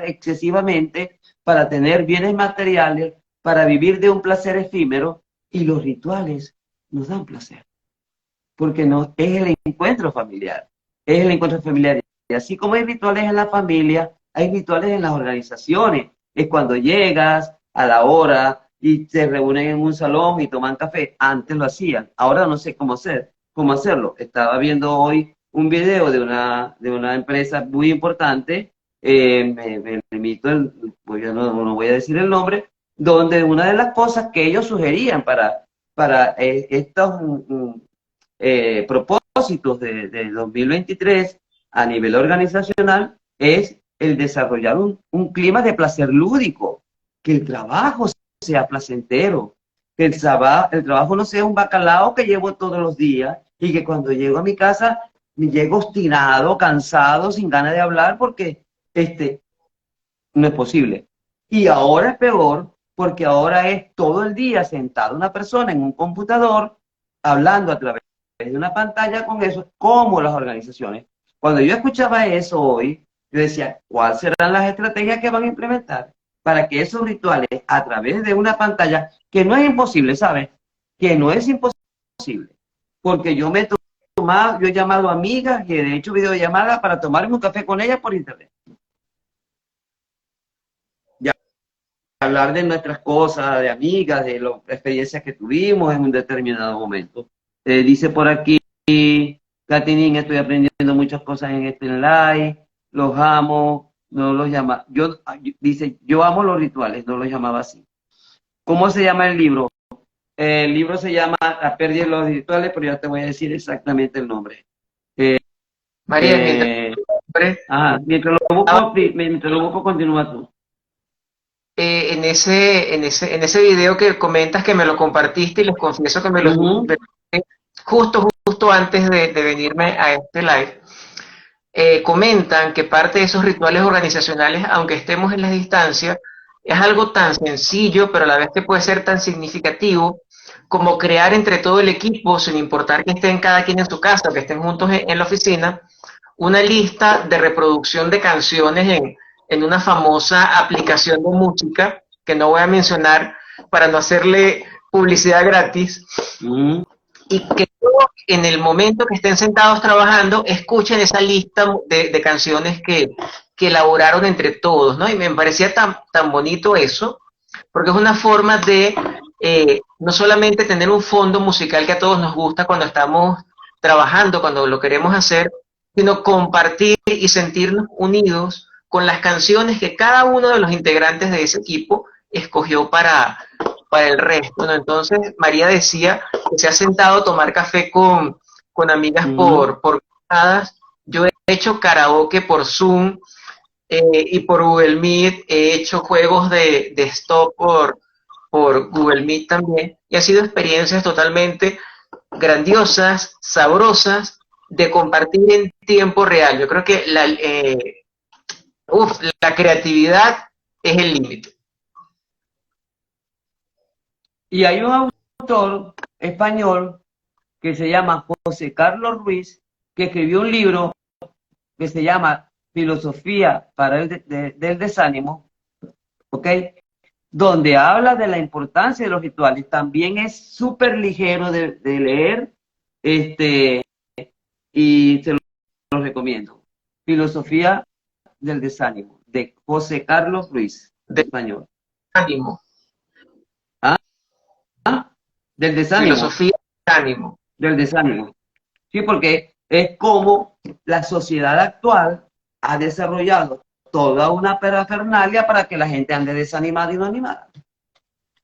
excesivamente para tener bienes materiales, para vivir de un placer efímero, y los rituales nos dan placer, porque no, es el encuentro familiar, es el encuentro familiar. Y así como hay rituales en la familia, hay rituales en las organizaciones. Es cuando llegas a la hora y se reúnen en un salón y toman café. Antes lo hacían, ahora no sé cómo hacerlo. Estaba viendo hoy un video de una empresa muy importante, me remito, no voy a decir el nombre, donde una de las cosas que ellos sugerían para estos propósitos de 2023 a nivel organizacional es el desarrollar un clima de placer lúdico, que el trabajo sea placentero, que el trabajo no sea un bacalao que llevo todos los días y que cuando llego a mi casa me llego obstinado, cansado, sin ganas de hablar porque no es posible. Y ahora es peor porque ahora es todo el día sentado una persona en un computador hablando a través de una pantalla con eso, como las organizaciones. Cuando yo escuchaba eso hoy, yo decía, ¿cuáles serán las estrategias que van a implementar para que esos rituales a través de una pantalla, que no es imposible, ¿sabes? Que no es imposible, porque yo yo he llamado a amigas y he hecho videollamadas para tomarme un café con ellas por internet. Ya hablar de nuestras cosas, de amigas, de las experiencias que tuvimos en un determinado momento. Dice por aquí, Katinin, estoy aprendiendo muchas cosas en este live, los amo, no los llama, dice, yo amo los rituales, no los llamaba así. ¿Cómo se llama el libro? El libro se llama La pérdida de los rituales, pero ya te voy a decir exactamente el nombre. María, Mientras lo busco, continúa tú. en ese video que comentas que me lo compartiste y les confieso que me lo justo antes de venirme a este live, comentan que parte de esos rituales organizacionales, aunque estemos en la distancia, es algo tan sencillo, pero a la vez que puede ser tan significativo como crear entre todo el equipo, sin importar que estén cada quien en su casa o que estén juntos en la oficina, una lista de reproducción de canciones en una famosa aplicación de música que no voy a mencionar para no hacerle publicidad gratis, y que en el momento que estén sentados trabajando escuchen esa lista de canciones que elaboraron entre todos, ¿no? Y me parecía tan bonito eso, porque es una forma de no solamente tener un fondo musical que a todos nos gusta cuando estamos trabajando, cuando lo queremos hacer, sino compartir y sentirnos unidos con las canciones que cada uno de los integrantes de ese equipo escogió para el resto, ¿no? Entonces, María decía que se ha sentado a tomar café con amigas por llamadas. Yo he hecho karaoke por Zoom y por Google Meet, he hecho juegos de stop por Google Meet también, y han sido experiencias totalmente grandiosas, sabrosas, de compartir en tiempo real. Yo creo que la creatividad es el límite. Y hay un autor español que se llama José Carlos Ruiz, que escribió un libro que se llama Filosofía para del desánimo, ¿ok? Donde habla de la importancia de los rituales. También es súper ligero de leer, y se lo recomiendo. Filosofía del desánimo, de José Carlos Ruiz, de español. Ánimo. Del desánimo. Filosofía del ánimo. Del desánimo. Sí, porque es como la sociedad actual ha desarrollado toda una parafernalia para que la gente ande desanimada y no animada,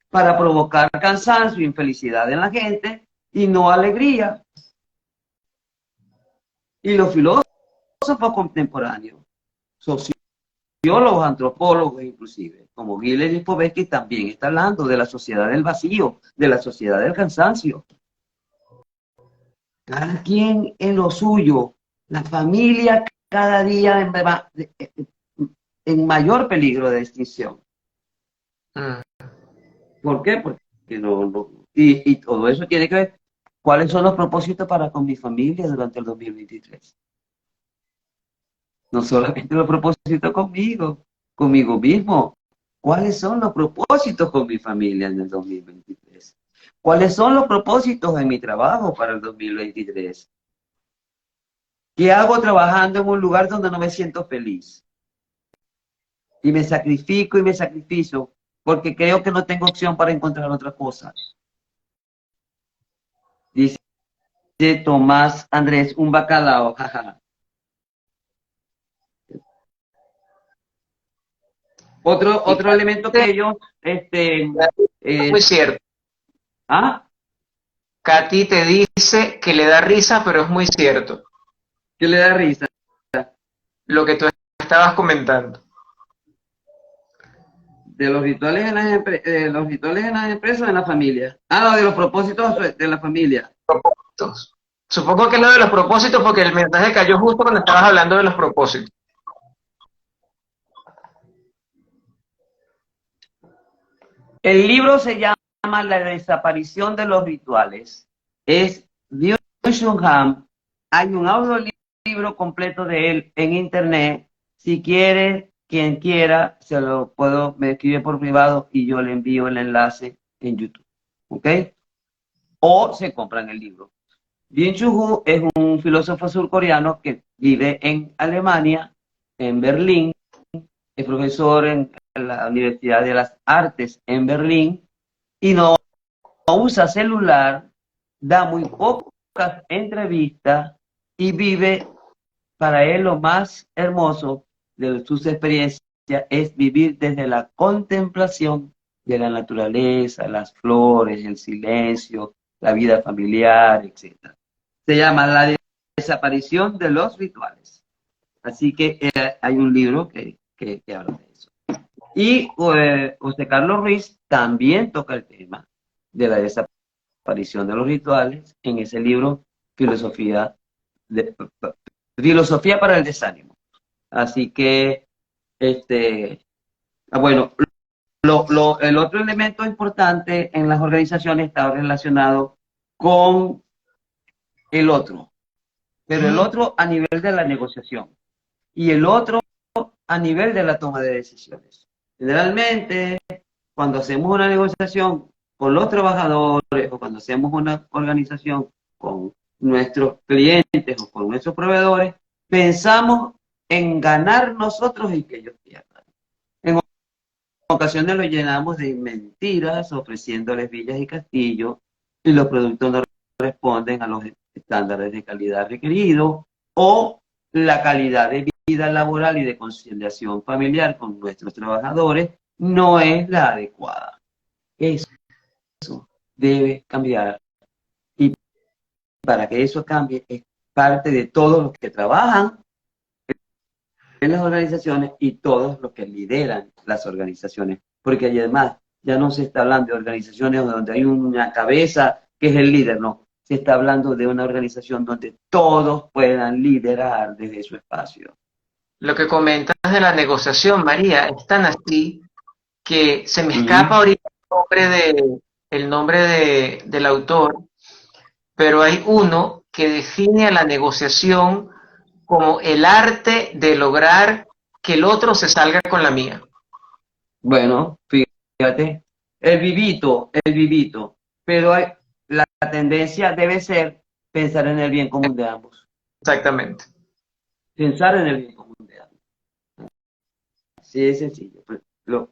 para provocar cansancio e infelicidad en la gente y no alegría. Y los filósofos contemporáneos, sociólogos, antropólogos inclusive, como Gilles Lipovetsky, también está hablando de la sociedad del vacío, de la sociedad del cansancio. Cada quien en lo suyo, la familia cada día en mayor peligro de extinción. ¿Por qué? Porque y todo eso tiene que ver, ¿cuáles son los propósitos para con mi familia durante el 2023? No solamente los propósitos conmigo mismo. ¿Cuáles son los propósitos con mi familia en el 2023? ¿Cuáles son los propósitos en mi trabajo para el 2023? ¿Qué hago trabajando en un lugar donde no me siento feliz? Y me sacrifico y me sacrifico porque creo que no tengo opción para encontrar otra cosa. Dice Tomás Andrés, un bacalao, jaja. Otro elemento que ellos, muy cierto. ¿ah? Katy te dice que le da risa, pero es muy cierto. ¿Qué le da risa? Lo que tú estabas comentando. De los rituales en los rituales en las empresas o en la familia. Ah, no, de los propósitos de la familia. Propósitos. Supongo que es lo de los propósitos porque el mensaje cayó justo cuando estabas hablando de los propósitos. El libro se llama La desaparición de los rituales. Es Byung-Chul Han. Hay un audiolibro completo de él en internet. Si quiere, quien quiera, me escribe por privado y yo le envío el enlace en YouTube. ¿Ok? O se compran el libro. Byung-Chul Han es un filósofo surcoreano que vive en Alemania, en Berlín. Es profesor en la Universidad de las Artes en Berlín y no usa celular, da muy pocas entrevistas y vive, para él lo más hermoso de sus experiencias es vivir desde la contemplación de la naturaleza, las flores, el silencio, la vida familiar, etc. Se llama La desaparición de los rituales. Así que hay un libro que habla de eso. Y José Carlos Ruiz también toca el tema de la desaparición de los rituales en ese libro, Filosofía para el Desánimo. Así que, bueno, el otro elemento importante en las organizaciones está relacionado con el otro, pero el otro a nivel de la negociación y el otro a nivel de la toma de decisiones. Generalmente, cuando hacemos una negociación con los trabajadores o cuando hacemos una organización con nuestros clientes o con nuestros proveedores, pensamos en ganar nosotros y que ellos pierdan. En ocasiones lo llenamos de mentiras, ofreciéndoles villas y castillos, y los productos no responden a los estándares de calidad requeridos, o la calidad de vida laboral y de conciliación familiar con nuestros trabajadores no es la adecuada. Eso debe cambiar. Y para que eso cambie, es parte de todos los que trabajan en las organizaciones y todos los que lideran las organizaciones. Porque además ya no se está hablando de organizaciones donde hay una cabeza que es el líder, no. Se está hablando de una organización donde todos puedan liderar desde su espacio. Lo que comentas de la negociación, María, es tan así que se me escapa ahorita el nombre del autor, pero hay uno que define a la negociación como el arte de lograr que el otro se salga con la mía. Bueno, fíjate, el vivito, pero la tendencia debe ser pensar en el bien común de ambos. Exactamente. Pensar en el bien común de ambos. Así de sencillo. Pues,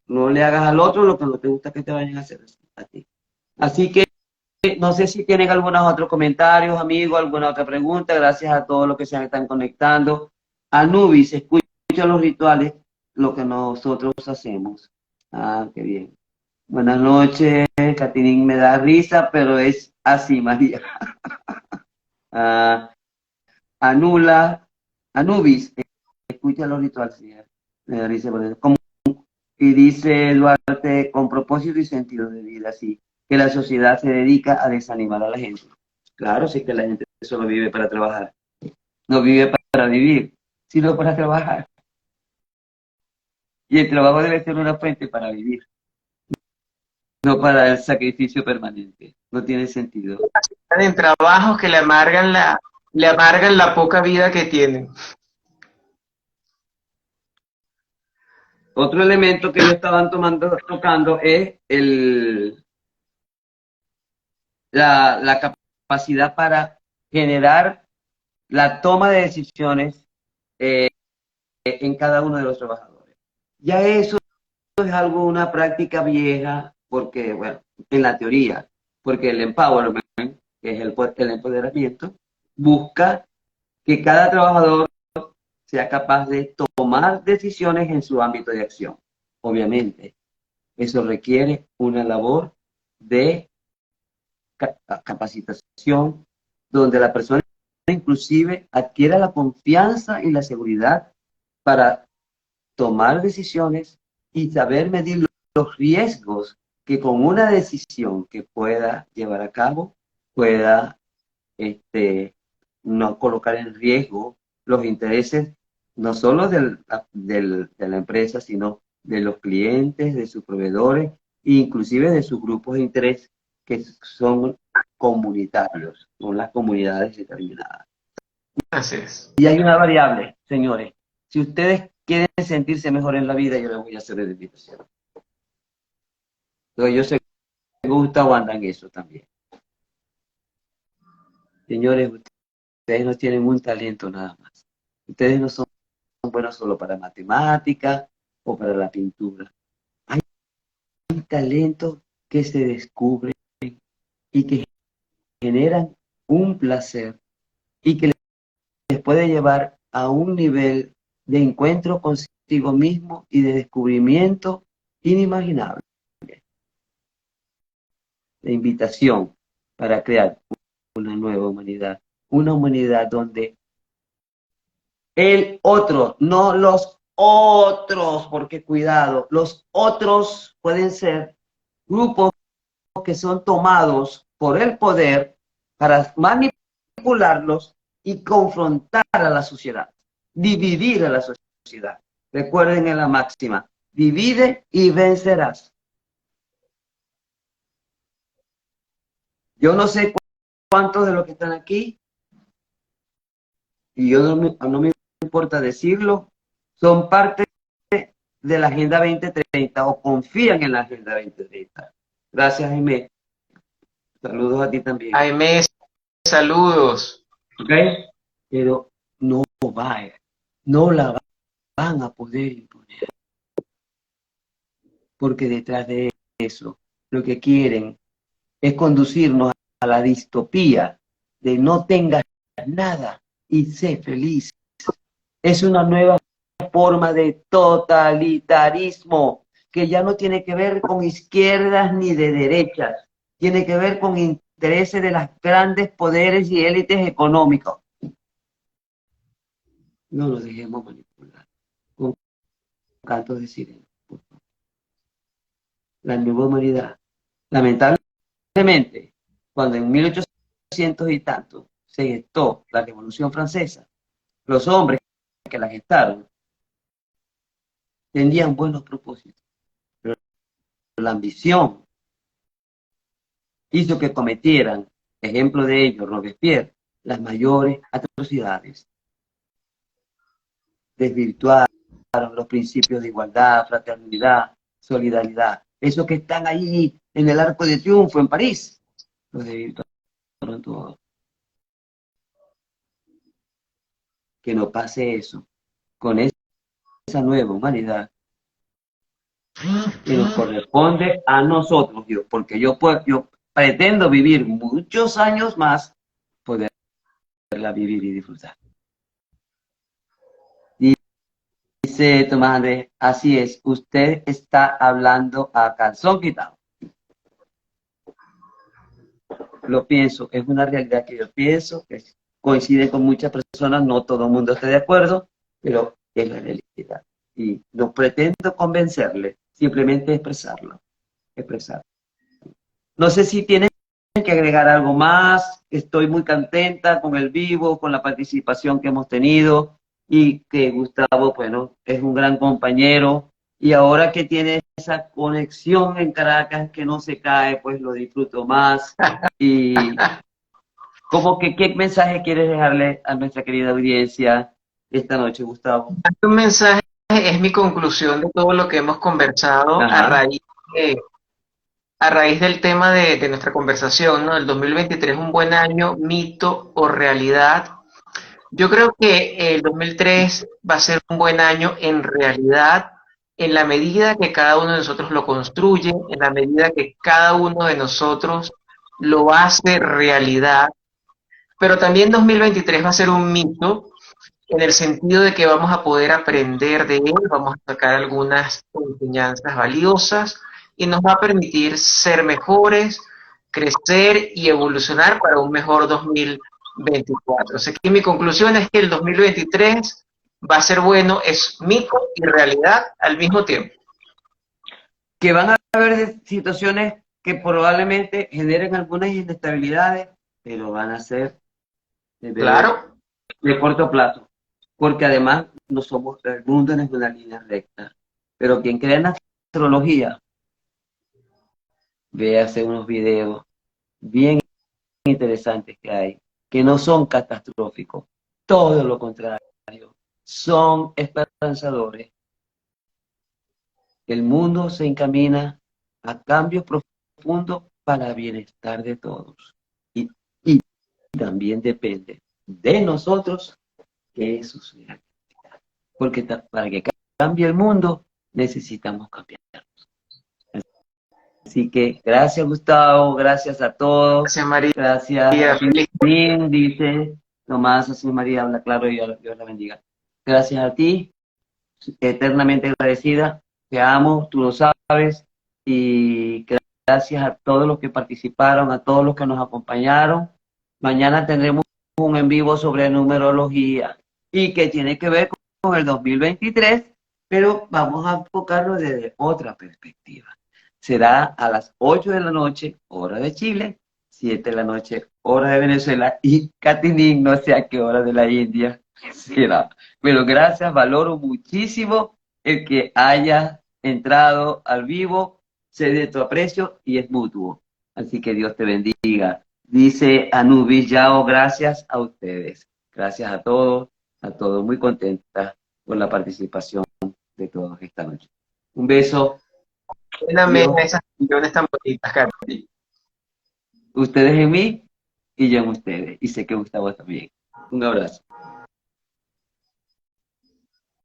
no le hagas al otro lo que no te gusta que te vayan a hacer a ti. Así que no sé si tienen algunos otros comentarios, amigos, alguna otra pregunta. Gracias a todos los que se están conectando. Anubis, escucha los rituales. lo que nosotros hacemos. Ah, qué bien. Buenas noches, Catherine, me da risa, pero es así, María. Ah, Anula, Anubis, escucha los rituales, sí, me da risa por eso. Y dice Duarte, con propósito y sentido de vida, así, que la sociedad se dedica a desanimar a la gente. Claro, sí que la gente solo vive para trabajar. No vive para vivir, sino para trabajar. Y el trabajo debe ser una fuente para vivir, no para el sacrificio permanente. No tiene sentido. En trabajos que le amargan la poca vida que tienen. Otro elemento que ellos estaban tocando es la capacidad para generar la toma de decisiones en cada uno de los trabajadores. Ya eso es algo, una práctica vieja, porque, bueno, en la teoría, porque el empowerment, que es el empoderamiento, busca que cada trabajador sea capaz de tomar decisiones en su ámbito de acción. Obviamente, eso requiere una labor de capacitación, donde la persona inclusive adquiera la confianza y la seguridad para tomar decisiones y saber medir los riesgos que con una decisión que pueda llevar a cabo pueda no colocar en riesgo los intereses no solo de la empresa, sino de los clientes, de sus proveedores e inclusive de sus grupos de interés que son comunitarios, son las comunidades determinadas. Así es. Y hay una variable, señores. Si ustedes quieren sentirse mejor en la vida, yo les voy a hacer la invitación. Entonces, yo sé que Gustavo anda en eso también. Señores, ustedes no tienen un talento nada más. Ustedes no son buenos solo para matemáticas o para la pintura. Hay talentos que se descubren y que generan un placer y que les puede llevar a un nivel de encuentro consigo mismo y de descubrimiento inimaginable. La invitación para crear una nueva humanidad. Una humanidad donde el otro, no los otros, porque cuidado, los otros pueden ser grupos que son tomados por el poder para manipularlos y confrontar a la sociedad, dividir a la sociedad. Recuerden en la máxima, divide y vencerás. Yo no sé cuántos de los que están aquí, y yo no me importa decirlo, son parte de la Agenda 2030 o confían en la Agenda 2030. Gracias, Jaime. Saludos a ti también. Jaime, saludos. ¿Ok? Pero no no la van a poder imponer. Porque detrás de eso, lo que quieren es conducirnos a la distopía de no tengas nada y sé feliz. Es una nueva forma de totalitarismo que ya no tiene que ver con izquierdas ni de derechas, tiene que ver con intereses de los grandes poderes y élites económicos. No nos dejemos manipular con cantos de sirena. La nueva humanidad. Lamentablemente, cuando en 1800 y tanto se gestó la Revolución Francesa, los hombres que la gestaron tenían buenos propósitos, pero la ambición hizo que cometieran, ejemplo de ello, Robespierre, las mayores atrocidades. Desvirtuaron los principios de igualdad, fraternidad, solidaridad. Esos que están ahí en el Arco de Triunfo en París, los desvirtuaron todos. Que no pase eso con esa nueva humanidad que nos corresponde a nosotros, Dios, porque yo pretendo vivir muchos años más, poderla vivir y disfrutar. Dice Dice Tomás Andrés, así es, usted está hablando a calzón quitado. Lo pienso, es una realidad que yo pienso, que coincide con muchas personas, no todo el mundo está de acuerdo, pero es la realidad. Y no pretendo convencerle, simplemente expresarlo, expresarlo. No sé si tienen que agregar algo más, estoy muy contenta con el vivo, con la participación que hemos tenido y que Gustavo, bueno, es un gran compañero y ahora que tiene esa conexión en Caracas que no se cae, pues lo disfruto más y como que qué mensaje quieres dejarle a nuestra querida audiencia esta noche, Gustavo. Un mensaje es mi conclusión de todo lo que hemos conversado Ajá. a raíz del tema de nuestra conversación, ¿no? El 2023 es un buen año, mito o realidad. Yo creo que el 2003 va a ser un buen año en realidad, en la medida que cada uno de nosotros lo construye, en la medida que cada uno de nosotros lo hace realidad, pero también 2023 va a ser un mito en el sentido de que vamos a poder aprender de él, vamos a sacar algunas enseñanzas valiosas y nos va a permitir ser mejores, crecer y evolucionar para un mejor 2024. Así que mi conclusión es que el 2023 va a ser bueno, es mito y realidad al mismo tiempo. Que van a haber situaciones que probablemente generen algunas inestabilidades, pero van a ser Claro, de corto plazo, porque además no somos, el mundo no es una línea recta. Pero quien crea en la astrología, ve a hacer unos videos bien interesantes que hay, que no son catastróficos, todo lo contrario, son esperanzadores. El mundo se encamina a cambios profundos para bienestar de todos. Y también depende de nosotros que eso suceda. Porque para que cambie el mundo, necesitamos cambiar. Así que gracias, Gustavo, gracias a todos, gracias María, gracias a ti, feliz. dice Tomás, así María habla claro y Dios la bendiga. Gracias a ti, eternamente agradecida, te amo, tú lo sabes, y gracias a todos los que participaron, a todos los que nos acompañaron. Mañana tendremos un en vivo sobre numerología y que tiene que ver con el 2023, pero vamos a enfocarlo desde otra perspectiva. Será a las 8 de la noche, hora de Chile, 7 de la noche, hora de Venezuela, y Catinín, no sé a qué hora de la India será. Pero gracias, valoro muchísimo el que haya entrado al vivo, sé de tu aprecio y es mutuo. Así que Dios te bendiga. Dice Anubis Yao, gracias a ustedes. Gracias a todos, muy contenta por la participación de todos esta noche. Un beso, Lléname Dios, esas millones tan bonitas, Katy. ustedes en mí y yo en ustedes. Y sé que Gustavo también. Un abrazo.